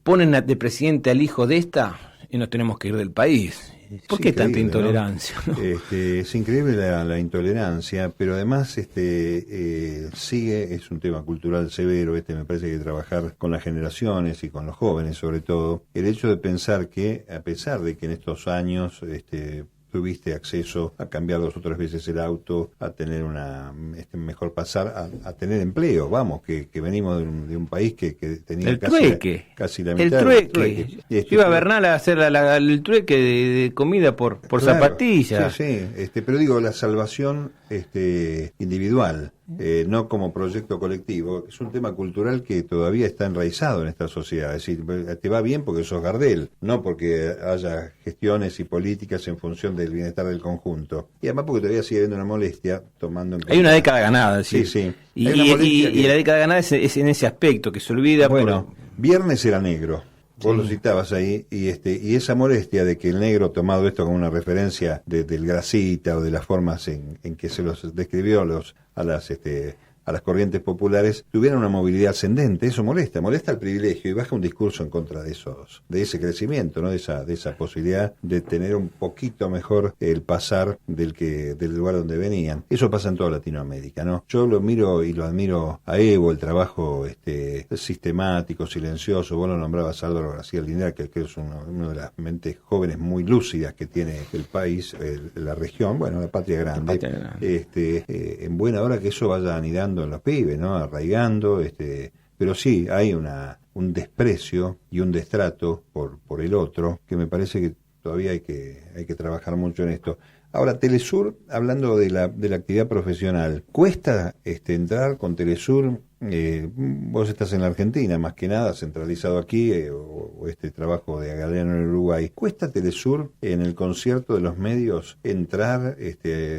ponen de presidente al hijo de esta, y nos tenemos que ir del país. ¿Por qué tanta intolerancia? ¿No? Es increíble la intolerancia, pero además sigue, es un tema cultural severo, me parece que hay que trabajar con las generaciones y con los jóvenes sobre todo, el hecho de pensar que a pesar de que en estos años tuviste acceso a cambiar 2 o 3 veces el auto, a tener mejor pasar, a tener empleo, vamos, que venimos de un país que tenía casi la mitad. El trueque. Iba a Bernal a hacer el trueque de comida por zapatillas. Sí, pero digo, la salvación individual, no como proyecto colectivo, es un tema cultural que todavía está enraizado en esta sociedad. Es decir, te va bien porque sos Gardel, no porque haya gestiones y políticas en función del bienestar del conjunto. Y además porque todavía sigue habiendo una molestia tomando en cuenta. Hay una década ganada, sí. Y la década ganada es en ese aspecto, que se olvida. Bueno, Viernes era negro. Vos lo citabas ahí, y esa molestia de que el negro, tomado esto como una referencia del Gracita o de las formas en que se los describió a las corrientes populares, tuvieran una movilidad ascendente, eso molesta al privilegio y baja un discurso en contra de ese crecimiento, ¿no? de esa posibilidad de tener un poquito mejor el pasar del lugar donde venían. Eso pasa en toda Latinoamérica, ¿no? Yo lo miro y lo admiro a Evo, el trabajo sistemático, silencioso. Vos lo nombrabas, Álvaro García Linera, que es uno de las mentes jóvenes muy lúcidas que tiene el país, la región, bueno, la patria grande. En buena hora que eso vaya anidando en los pibes, ¿no? Arraigando, pero sí hay un desprecio y un destrato por el otro, que me parece que todavía hay que trabajar mucho en esto. Ahora, Telesur, hablando de la actividad profesional, ¿cuesta entrar con Telesur? Vos estás en la Argentina, más que nada, centralizado aquí, o este trabajo de Galeano en el Uruguay. ¿Cuesta Telesur en el concierto de los medios entrar,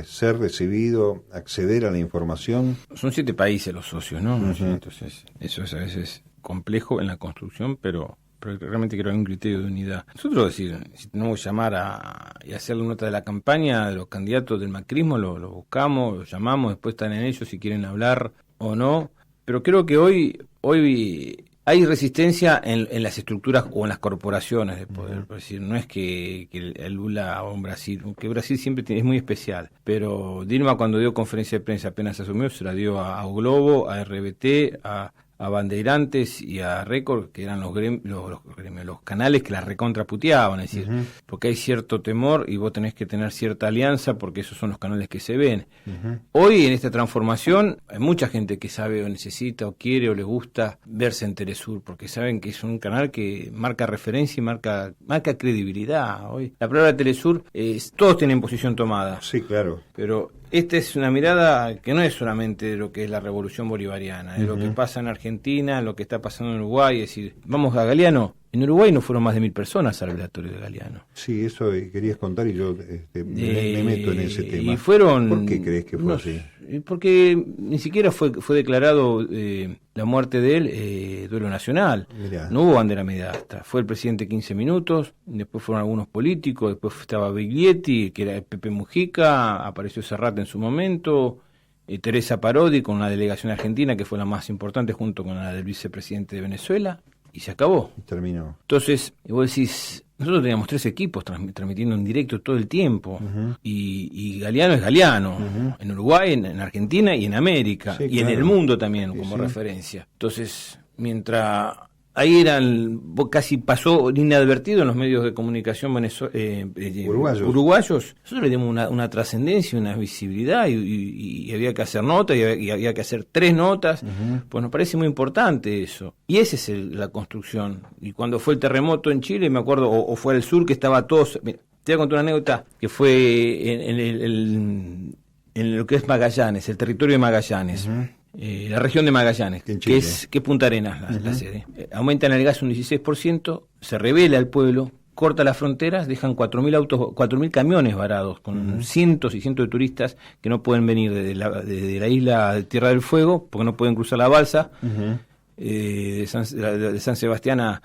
ser recibido, acceder a la información? Son 7 países los socios, ¿no? Entonces, eso es a veces complejo en la construcción, pero realmente creo que hay un criterio de unidad. Nosotros, si tenemos que llamar y hacer la nota de la campaña de los candidatos del macrismo, lo buscamos, lo llamamos, después están en ellos si quieren hablar o no. Pero creo que hoy hay resistencia en las estructuras o en las corporaciones de poder. Es decir, no es que el Lula o en Brasil, aunque Brasil siempre es muy especial, pero Dilma cuando dio conferencia de prensa apenas asumió, se la dio a Globo, a RBT, a Bandeirantes y a Record, que eran los canales que las recontraputeaban, es decir, porque hay cierto temor y vos tenés que tener cierta alianza porque esos son los canales que se ven. Hoy en esta transformación hay mucha gente que sabe o necesita o quiere o le gusta verse en Telesur porque saben que es un canal que marca referencia y marca credibilidad. Hoy la palabra Telesur todos tienen posición tomada. Sí, claro. Pero esta es una mirada que no es solamente de lo que es la revolución bolivariana, de lo que pasa en Argentina, lo que está pasando en Uruguay. Es decir, vamos a Galeano. En Uruguay no fueron más de 1000 personas al velatorio de Galeano. Sí, eso querías contar y yo me meto en ese tema. Y fueron, ¿Por qué crees que fue así? Porque ni siquiera fue declarado la muerte de él duelo nacional. Mirá. No hubo bandera media asta. Fue el presidente 15 minutos, después fueron algunos políticos, después estaba Biglietti, que era Pepe Mujica, apareció Serrat en su momento, Teresa Parodi con una delegación argentina que fue la más importante junto con la del vicepresidente de Venezuela. Y se acabó. Terminó. Entonces, vos decís, nosotros teníamos 3 equipos transmitiendo en directo todo el tiempo. Y Galeano es Galeano. En Uruguay, en Argentina y en América. Sí, y claro. en el mundo también, Sí, como sí. referencia. Entonces, mientras ahí casi pasó inadvertido en los medios de comunicación uruguayos, nosotros le dimos una trascendencia, una visibilidad y había que hacer notas y había que hacer 3 notas, pues nos parece muy importante eso. Y esa es la construcción. Y cuando fue el terremoto en Chile, me acuerdo, o fue al sur que estaba todos... Mira, te voy a contar una anécdota que fue en lo que es Magallanes, el territorio de Magallanes. La región de Magallanes, que es Punta Arenas la sede. Aumentan el gas un 16%, se revela el pueblo, corta las fronteras, dejan 4.000 camiones varados con cientos y cientos de turistas que no pueden venir desde la isla de Tierra del Fuego porque no pueden cruzar la balsa de San Sebastián a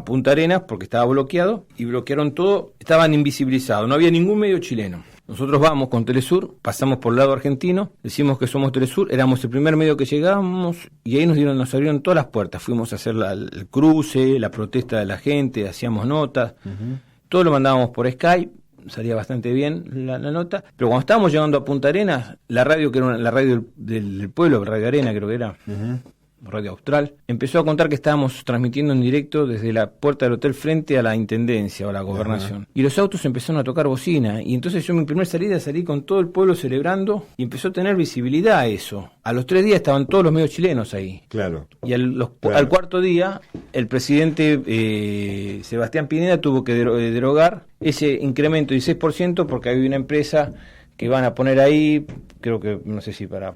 Punta Arenas porque estaba bloqueado y bloquearon todo, estaban invisibilizados, no había ningún medio chileno. Nosotros vamos con Telesur, pasamos por el lado argentino, decimos que somos Telesur, éramos el primer medio que llegamos y ahí nos abrieron todas las puertas. Fuimos a hacer el cruce, la protesta de la gente, hacíamos notas, todo lo mandábamos por Skype, salía bastante bien la nota, pero cuando estábamos llegando a Punta Arenas, la radio que era la radio del pueblo, Radio Arena creo que era, Radio Austral, empezó a contar que estábamos transmitiendo en directo desde la puerta del hotel frente a la intendencia o la gobernación. Y los autos empezaron a tocar bocina. Y entonces yo en mi primera salida salí con todo el pueblo celebrando y empezó a tener visibilidad eso. A los 3 días estaban todos los medios chilenos ahí. Claro. Y al cuarto día, el presidente Sebastián Pineda tuvo que derogar ese incremento de 16% porque había una empresa que van a poner ahí, creo que, no sé si para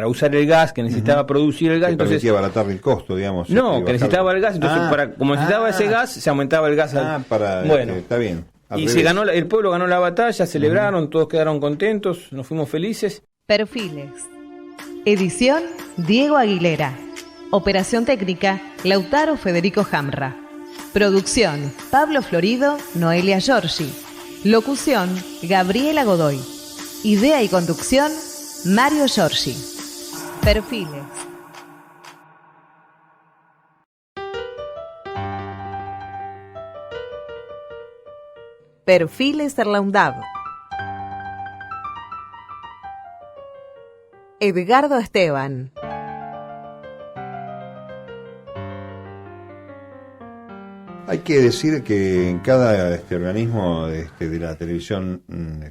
usar el gas, que necesitaba producir el gas. Que entonces permitía abaratar el costo, digamos. No, que necesitaba el gas, entonces como necesitaba ese gas, se aumentaba el gas. Bueno, está bien. Y el pueblo ganó la batalla, celebraron, todos quedaron contentos, nos fuimos felices. Perfiles. Edición Diego Aguilera. Operación técnica Lautaro Federico Jamra. Producción Pablo Florido, Noelia Giorgi. Locución Gabriela Godoy. Idea y conducción Mario Giorgi. Perfiles. Perfiles Erlaundab. Edgardo Esteban. Hay que decir que en cada organismo de la televisión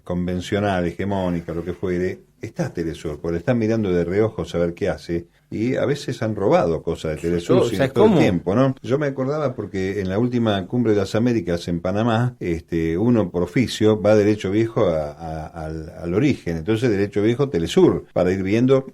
convencional, hegemónica, lo que fuere, está Telesur, porque están mirando de reojo a ver qué hace, y a veces han robado cosas de Telesur O sea, todo el ¿cómo? tiempo, ¿no? Yo me acordaba porque en la última Cumbre de las Américas en Panamá, uno por oficio va derecho viejo al origen, entonces derecho viejo Telesur, para ir viendo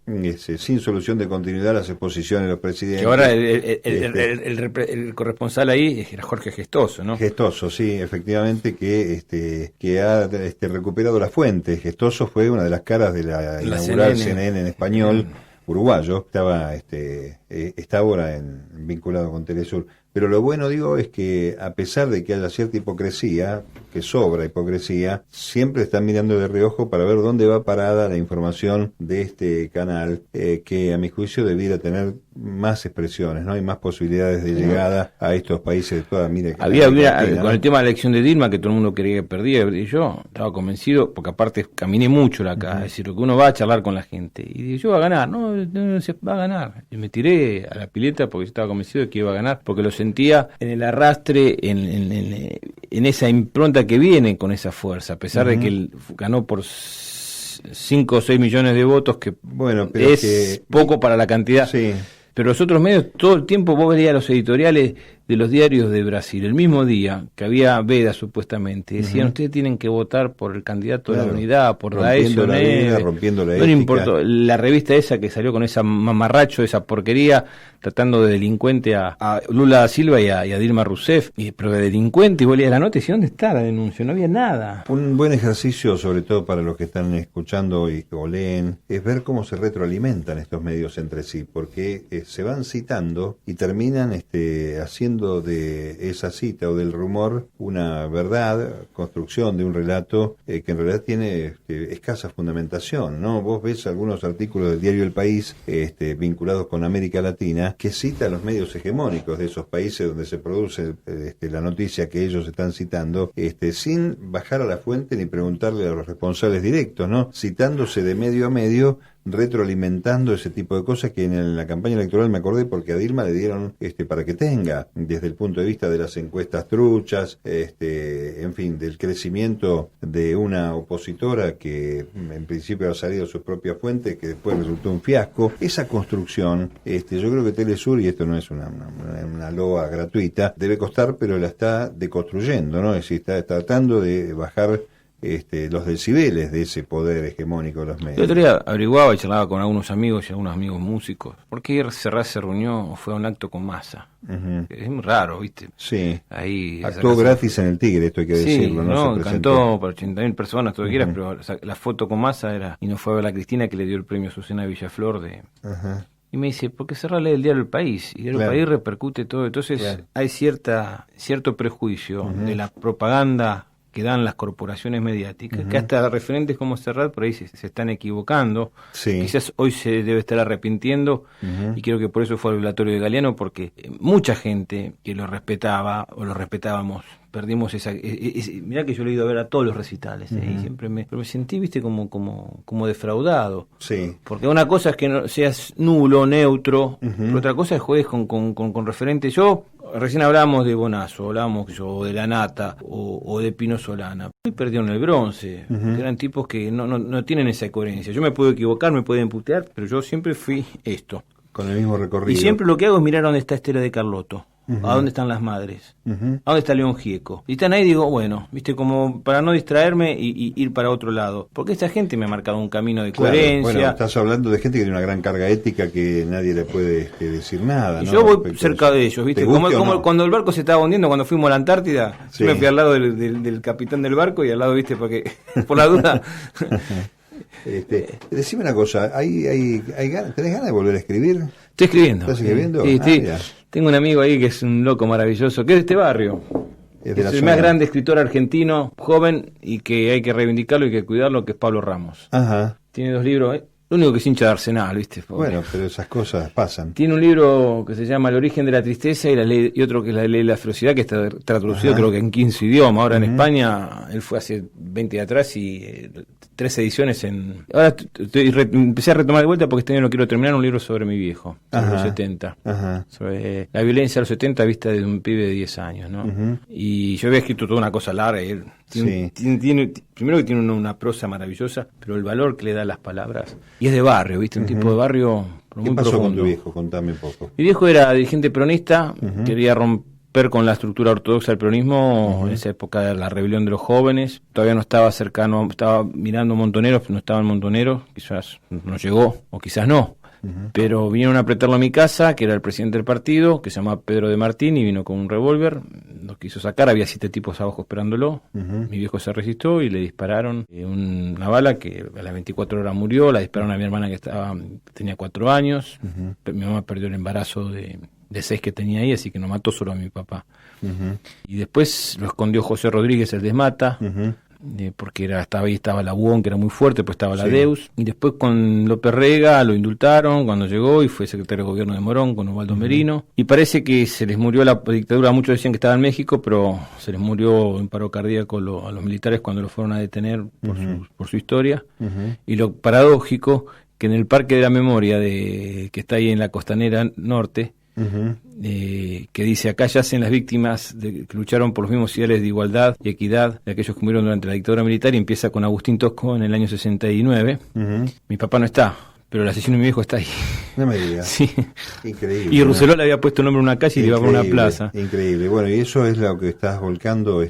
sin solución de continuidad las exposiciones de los presidentes. Que ahora el corresponsal ahí era Jorge Gestoso, ¿no? Gestoso, sí, efectivamente, que ha recuperado la fuente. Gestoso fue una de las caras de la inaugural CNN en español uruguayo. Está ahora vinculado con Telesur. Pero lo bueno, digo, es que a pesar de que haya cierta hipocresía, que sobra hipocresía, siempre están mirando de reojo para ver dónde va parada la información de este canal, que a mi juicio debiera tener más expresiones, ¿no? Hay más posibilidades de llegada a estos países de toda Había Latina, con ¿no? el tema de la elección de Dilma, que todo el mundo creía que perdía, y yo estaba convencido, porque aparte caminé mucho la casa, es decir, lo que uno va a charlar con la gente, y dije, yo va a ganar, no se va a ganar, y me tiré a la pileta porque yo estaba convencido de que iba a ganar, porque lo sentía en el arrastre, en esa impronta que viene con esa fuerza, a pesar de que él ganó por 5 o 6 millones de votos, que bueno, pero es poco para la cantidad. Sí. Pero los otros medios, todo el tiempo vos veías los editoriales de los diarios de Brasil, el mismo día que había veda supuestamente, decían, ustedes tienen que votar por el candidato de la unidad, por rompiendo la vida, rompiendo la no ética. le importó, la revista esa que salió con esa mamarracho, esa porquería, tratando de delincuente a Lula da Silva y a Dilma Rousseff, pero de delincuente, y vos leías la nota y decías, ¿dónde está la denuncia? No había nada. Un buen ejercicio, sobre todo para los que están escuchando o leen, es ver cómo se retroalimentan estos medios entre sí, porque se van citando y terminan haciendo de esa cita o del rumor una verdad, construcción de un relato que en realidad tiene escasa fundamentación, ¿no? Vos ves algunos artículos del diario El País vinculados con América Latina que cita a los medios hegemónicos de esos países donde se produce la noticia que ellos están citando, sin bajar a la fuente ni preguntarle a los responsables directos, ¿no? Citándose de medio a medio, retroalimentando ese tipo de cosas que en la campaña electoral me acordé porque a Dilma le dieron para que tenga, desde el punto de vista de las encuestas truchas, en fin, del crecimiento de una opositora que en principio ha salido de sus propias fuentes, que después resultó un fiasco. Esa construcción, yo creo que Telesur, y esto no es una loa gratuita, debe costar, pero la está deconstruyendo, ¿no? Es decir, está tratando de bajar los decibeles de ese poder hegemónico de los medios. El otro día averiguaba y charlaba con algunos amigos y algunos amigos músicos. ¿Por qué Serrat se reunió o fue a un acto con Massa? Es muy raro, ¿viste? Sí. Ahí actuó gratis en el Tigre, esto hay que decirlo. No, se cantó para 80.000 personas, todo lo que quieras, pero la foto con Massa era, y no fue a ver a Cristina, que le dio el premio a Susana Villaflor de... Y me dice, porque Serrat lee el diario El País, y el diario El País repercute todo, entonces hay cierto prejuicio de la propaganda que dan las corporaciones mediáticas, que hasta referentes como Serrat por ahí se están equivocando. Quizás hoy se debe estar arrepintiendo, y creo que por eso fue al velatorio de Galeano, porque mucha gente que lo respetaba, o lo respetábamos, perdimos mirá que yo le he ido a ver a todos los recitales, y siempre me sentí, viste, como defraudado. Porque una cosa es que no seas nulo, neutro, pero otra cosa es juegues con referentes. Yo recién hablábamos de Bonazo, hablábamos de La Nata o de Pino Solana. Y perdieron el bronce. Eran tipos que no tienen esa coherencia. Yo me puedo equivocar, me pueden putear, pero yo siempre fui esto. Con el mismo recorrido. Y siempre lo que hago es mirar a dónde está Estela de Carlotto. ¿A dónde están las madres? ¿A dónde está León Gieco? Y están ahí, digo, bueno, viste, como para no distraerme y ir para otro lado. Porque esta gente me ha marcado un camino de coherencia. Bueno, estás hablando de gente que tiene una gran carga ética que nadie le puede decir nada. Y yo voy cerca de ellos, viste, como cuando el barco se estaba hundiendo, cuando fuimos a la Antártida, yo me fui al lado del capitán del barco y al lado, viste, porque por la duda... Decime una cosa, ¿tenés ganas de volver a escribir? Estoy escribiendo. ¿Estás escribiendo? Sí. Tengo un amigo ahí que es un loco maravilloso, que es de este barrio. Es el más grande escritor argentino, joven, y que hay que reivindicarlo y que cuidarlo, que es Pablo Ramos. Tiene 2 libros, lo único que es hincha de Arsenal, ¿viste? Bueno, pero esas cosas pasan. Tiene un libro que se llama El origen de la tristeza y otro que es La ley de la ferocidad, que está traducido creo que en 15 idiomas. Ahora en España, él fue hace 20 de atrás y 3 ediciones en... Ahora empecé a retomar de vuelta porque este año no quiero terminar un libro sobre mi viejo, sobre los 70. Sobre la violencia de los 70 vista de un pibe de 10 años, ¿no? Y yo había escrito toda una cosa larga y él Primero que tiene una prosa maravillosa, pero el valor que le da a las palabras. Y es de barrio, ¿viste? Un tipo de barrio ¿Qué muy pasó profundo. con tu viejo? Contame un poco. Mi viejo era dirigente peronista, quería romper con la estructura ortodoxa del peronismo en esa época de la rebelión de los jóvenes. Todavía no estaba cercano, estaba mirando Montoneros, no estaba en Montoneros, quizás no llegó, o quizás no. Pero vinieron a apretarlo a mi casa, que era el presidente del partido, que se llamaba Pedro de Martín, y vino con un revólver, lo quiso sacar, había 7 tipos abajo esperándolo. Mi viejo se resistió y le dispararon una bala que a las 24 horas murió, la dispararon a mi hermana que tenía 4 años, mi mamá perdió el embarazo de 6 que tenía ahí, así que no mató solo a mi papá. Y después lo escondió José Rodríguez, el Desmata, porque estaba la UON, que era muy fuerte, pues estaba la Deus, y después con López Rega lo indultaron cuando llegó y fue secretario de gobierno de Morón con Osvaldo Merino, y parece que se les murió la dictadura. Muchos decían que estaba en México, pero se les murió en paro cardíaco a los militares cuando lo fueron a detener por su historia. Y lo paradójico, que en el Parque de la Memoria que está ahí en la Costanera Norte, que dice: acá yacen las víctimas que lucharon por los mismos ideales de igualdad y equidad de aquellos que murieron durante la dictadura militar, y empieza con Agustín Tosco en el año 69. Mi papá no está, pero el asesino de mi viejo está ahí. No me digas. Sí. Increíble. Y Rousselot le había puesto el nombre a una calle y le iba a una plaza. Increíble. Bueno, y eso es lo que estás volcando,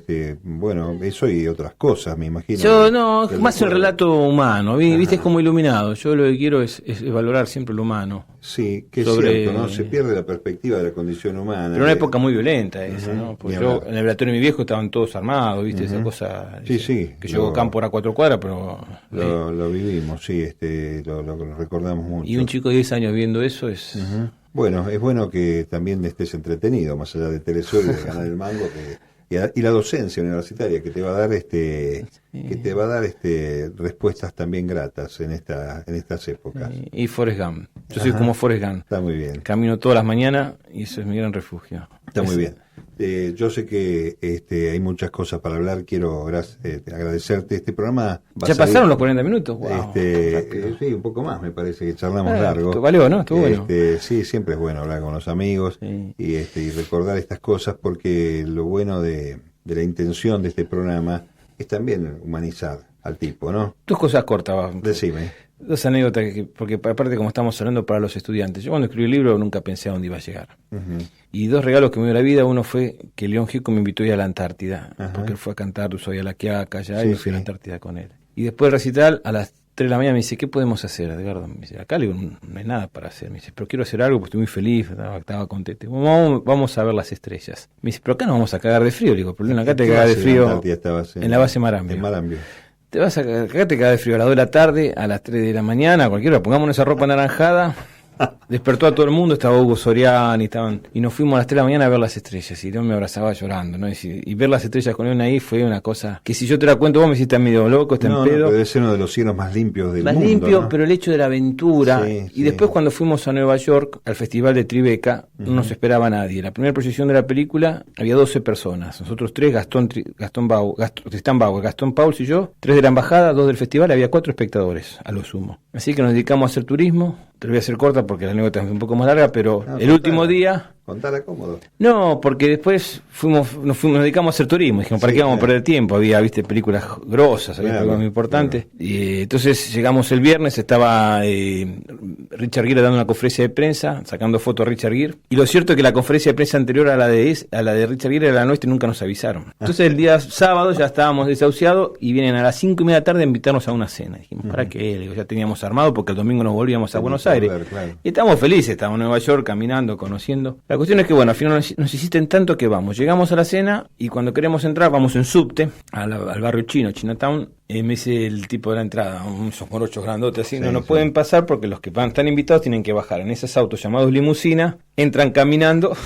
bueno, eso y otras cosas, me imagino. Yo no, más el relato humano, ¿viste? Es como iluminado. Yo lo que quiero es valorar siempre lo humano. Sí, que es cierto, ¿no? Se pierde la perspectiva de la condición humana. Pero una época muy violenta esa, ¿no? Porque yo, en el velatorio de mi viejo estaban todos armados, ¿viste? Esa cosa. Sí. Que llegó Campo a 4 cuadras, pero. Lo vivimos, sí, lo recordamos mucho. Y un chico de 10 años viendo eso es. Bueno, es bueno que también estés entretenido, más allá de Telesur y de ganar el mango, y la docencia universitaria que te va a dar respuestas también gratas en estas épocas. Y Forrest Gump. Yo soy como Forrest Gump. Está muy bien. Camino todas las mañanas y eso es mi gran refugio. Está muy bien. Yo sé que hay muchas cosas para hablar. Quiero agradecerte. Este programa ¿Ya pasaron los 40 minutos? Wow, sí, un poco más, me parece que charlamos largo. Valió, ¿no? Estuvo bueno. Sí, siempre es bueno hablar con los amigos y recordar estas cosas, porque lo bueno de la intención de este programa es también humanizar al tipo, ¿no? 2 cosas cortas. Decime. 2 anécdotas, porque aparte, como estamos hablando para los estudiantes, yo cuando escribí el libro nunca pensé a dónde iba a llegar. Y 2 regalos que me dio la vida. Uno fue que León Gieco me invitó a ir a la Antártida, porque él fue a cantar Tú soy a la Quiaca allá, y me fui a la Antártida con él. Y después del recital, a las 3 de la mañana me dice: ¿qué podemos hacer, Edgardo? Me dice: acá le digo, no hay nada para hacer. Me dice: pero quiero hacer algo, porque estoy muy feliz, estaba contento. Vamos a ver las estrellas. Me dice: pero acá nos vamos a cagar de frío. Le digo: pero acá te cagas de frío en la base Marambio. Acá te cagas de frío a las 2 de la tarde, a las 3 de la mañana, a cualquier hora, pongámonos esa ropa anaranjada. Despertó a todo el mundo, estaba Hugo Soriani, y nos fuimos a las 3 de la mañana a ver las estrellas, y León me abrazaba llorando, ¿no? Y ver las estrellas con León ahí fue una cosa que, si yo te la cuento, vos me hiciste medio loco, en pedo. No, pero debe ser uno de los cielos más limpios del mundo. Más limpio, ¿no? Pero el hecho de la aventura. Y después, cuando fuimos a Nueva York, al Festival de Tribeca, no nos esperaba nadie. La primera proyección de la película había 12 personas. Nosotros 3, Tristán Bauer, Gastón Pauls y yo, 3 de la embajada, 2 del festival, había 4 espectadores, a lo sumo. Así que nos dedicamos a hacer turismo. Te lo voy a hacer corta porque la anécdota es un poco más larga, pero el último día... Contala cómodo. No, porque después nos dedicamos a hacer turismo. Dijimos, ¿para qué vamos a perder tiempo? Había, películas grosas, había algo muy importante. Y entonces llegamos el viernes, estaba Richard Gere dando una conferencia de prensa, sacando fotos a Richard Gere. Y lo cierto es que la conferencia de prensa anterior a la de Richard Gere era la nuestra y nunca nos avisaron. Entonces el día sábado ya estábamos desahuciados y vienen a las 5:30 de la tarde a invitarnos a una cena. Dijimos, ¿para qué? Le digo, ya teníamos armado porque el domingo nos volvíamos a Buenos Aires. Claro. Y estábamos felices, estábamos en Nueva York caminando, conociendo. La cuestión es que, bueno, al final nos insisten tanto que llegamos a la cena y cuando queremos entrar vamos en subte al barrio chino, Chinatown. Me dice el tipo de la entrada, esos morochos grandotes así, no pueden pasar porque los que están invitados tienen que bajar en esos autos llamados limusina, entran caminando,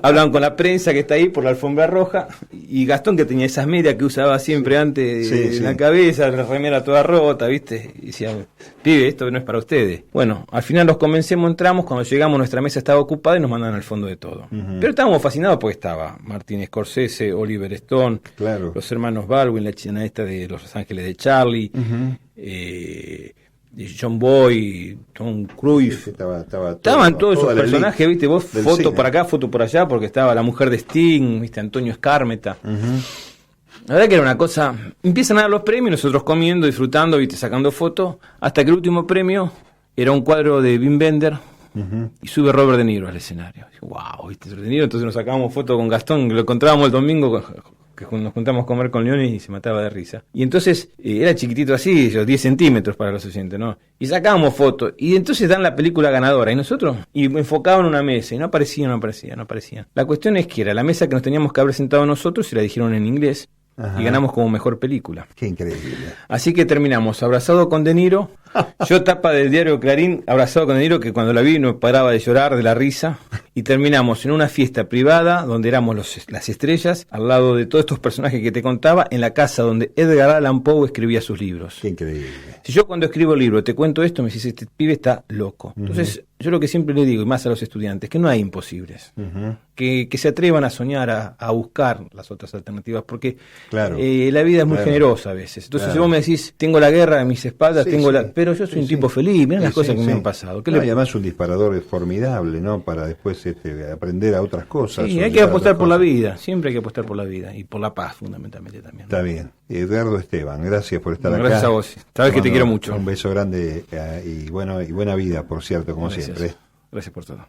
hablan con la prensa que está ahí por la alfombra roja, y Gastón, que tenía esas medias que usaba siempre antes en la cabeza, la remera toda rota, ¿viste? Y decía, pibe, esto no es para ustedes. Bueno, al final los convencemos, entramos, cuando llegamos nuestra mesa estaba ocupada y nos mandan al fondo de todo. Pero estábamos fascinados porque estaba Martin Scorsese, Oliver Stone, los hermanos Baldwin, la china esta de Los Ángeles de Charlie, John Boy, Tom Cruise, estaban todos esos personajes, ¿viste? Vos foto por acá, foto por allá, porque estaba la mujer de Sting, ¿viste? Antonio Escármeta. La verdad que era una cosa, empiezan a dar los premios, nosotros comiendo, disfrutando, viste, sacando fotos, hasta que el último premio era un cuadro de Wim Wenders, y sube Robert De Niro al escenario. Wow, viste, De Niro, entonces nos sacábamos fotos con Gastón, que lo encontrábamos el domingo, que nos juntamos a comer con Leones y se mataba de risa. Y entonces era chiquitito así, 10 centímetros para los oyentes, ¿no? Y sacábamos fotos, y entonces dan la película ganadora, y nosotros, y me enfocaban en una mesa, y no aparecían. La cuestión es que era la mesa que nos teníamos que haber sentado nosotros, y la dijeron en inglés, y ganamos como mejor película. Qué increíble. Así que terminamos abrazado con De Niro, yo tapa del diario Clarín, abrazado con De Niro, que cuando la vi no paraba de llorar de la risa, y terminamos en una fiesta privada donde éramos las estrellas, al lado de todos estos personajes que te contaba, en la casa donde Edgar Allan Poe escribía sus libros. Qué increíble. Si yo cuando escribo el libro te cuento esto, me decís, este pibe está loco. Entonces, yo lo que siempre le digo, y más a los estudiantes, que no hay imposibles. Que se atrevan a soñar, a buscar las otras alternativas, porque claro, la vida es muy generosa a veces. Entonces, si vos me decís, tengo la guerra en mis espaldas, pero yo soy un tipo feliz, mirá las cosas que me han pasado. Y además un disparador formidable, ¿no? Para después aprender a otras cosas. Sí, hay que apostar por la vida, siempre hay que apostar por la vida, y por la paz, fundamentalmente también. Está bien. Edgardo Esteban, gracias por estar acá. Gracias a vos. Sabes que te quiero mucho. Un beso grande y buena vida, por cierto, como siempre. Gracias por todo.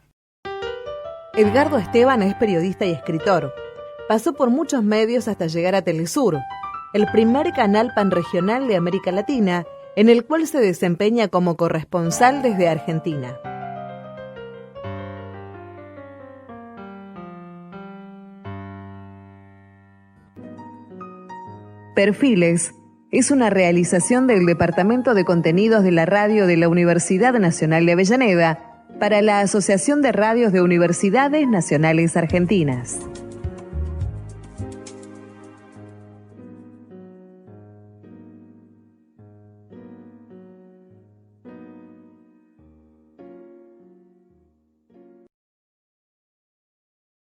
Edgardo Esteban es periodista y escritor. Pasó por muchos medios hasta llegar a Telesur, el primer canal panregional de América Latina, en el cual se desempeña como corresponsal desde Argentina. Perfiles es una realización del Departamento de Contenidos de la Radio de la Universidad Nacional de Avellaneda para la Asociación de Radios de Universidades Nacionales Argentinas.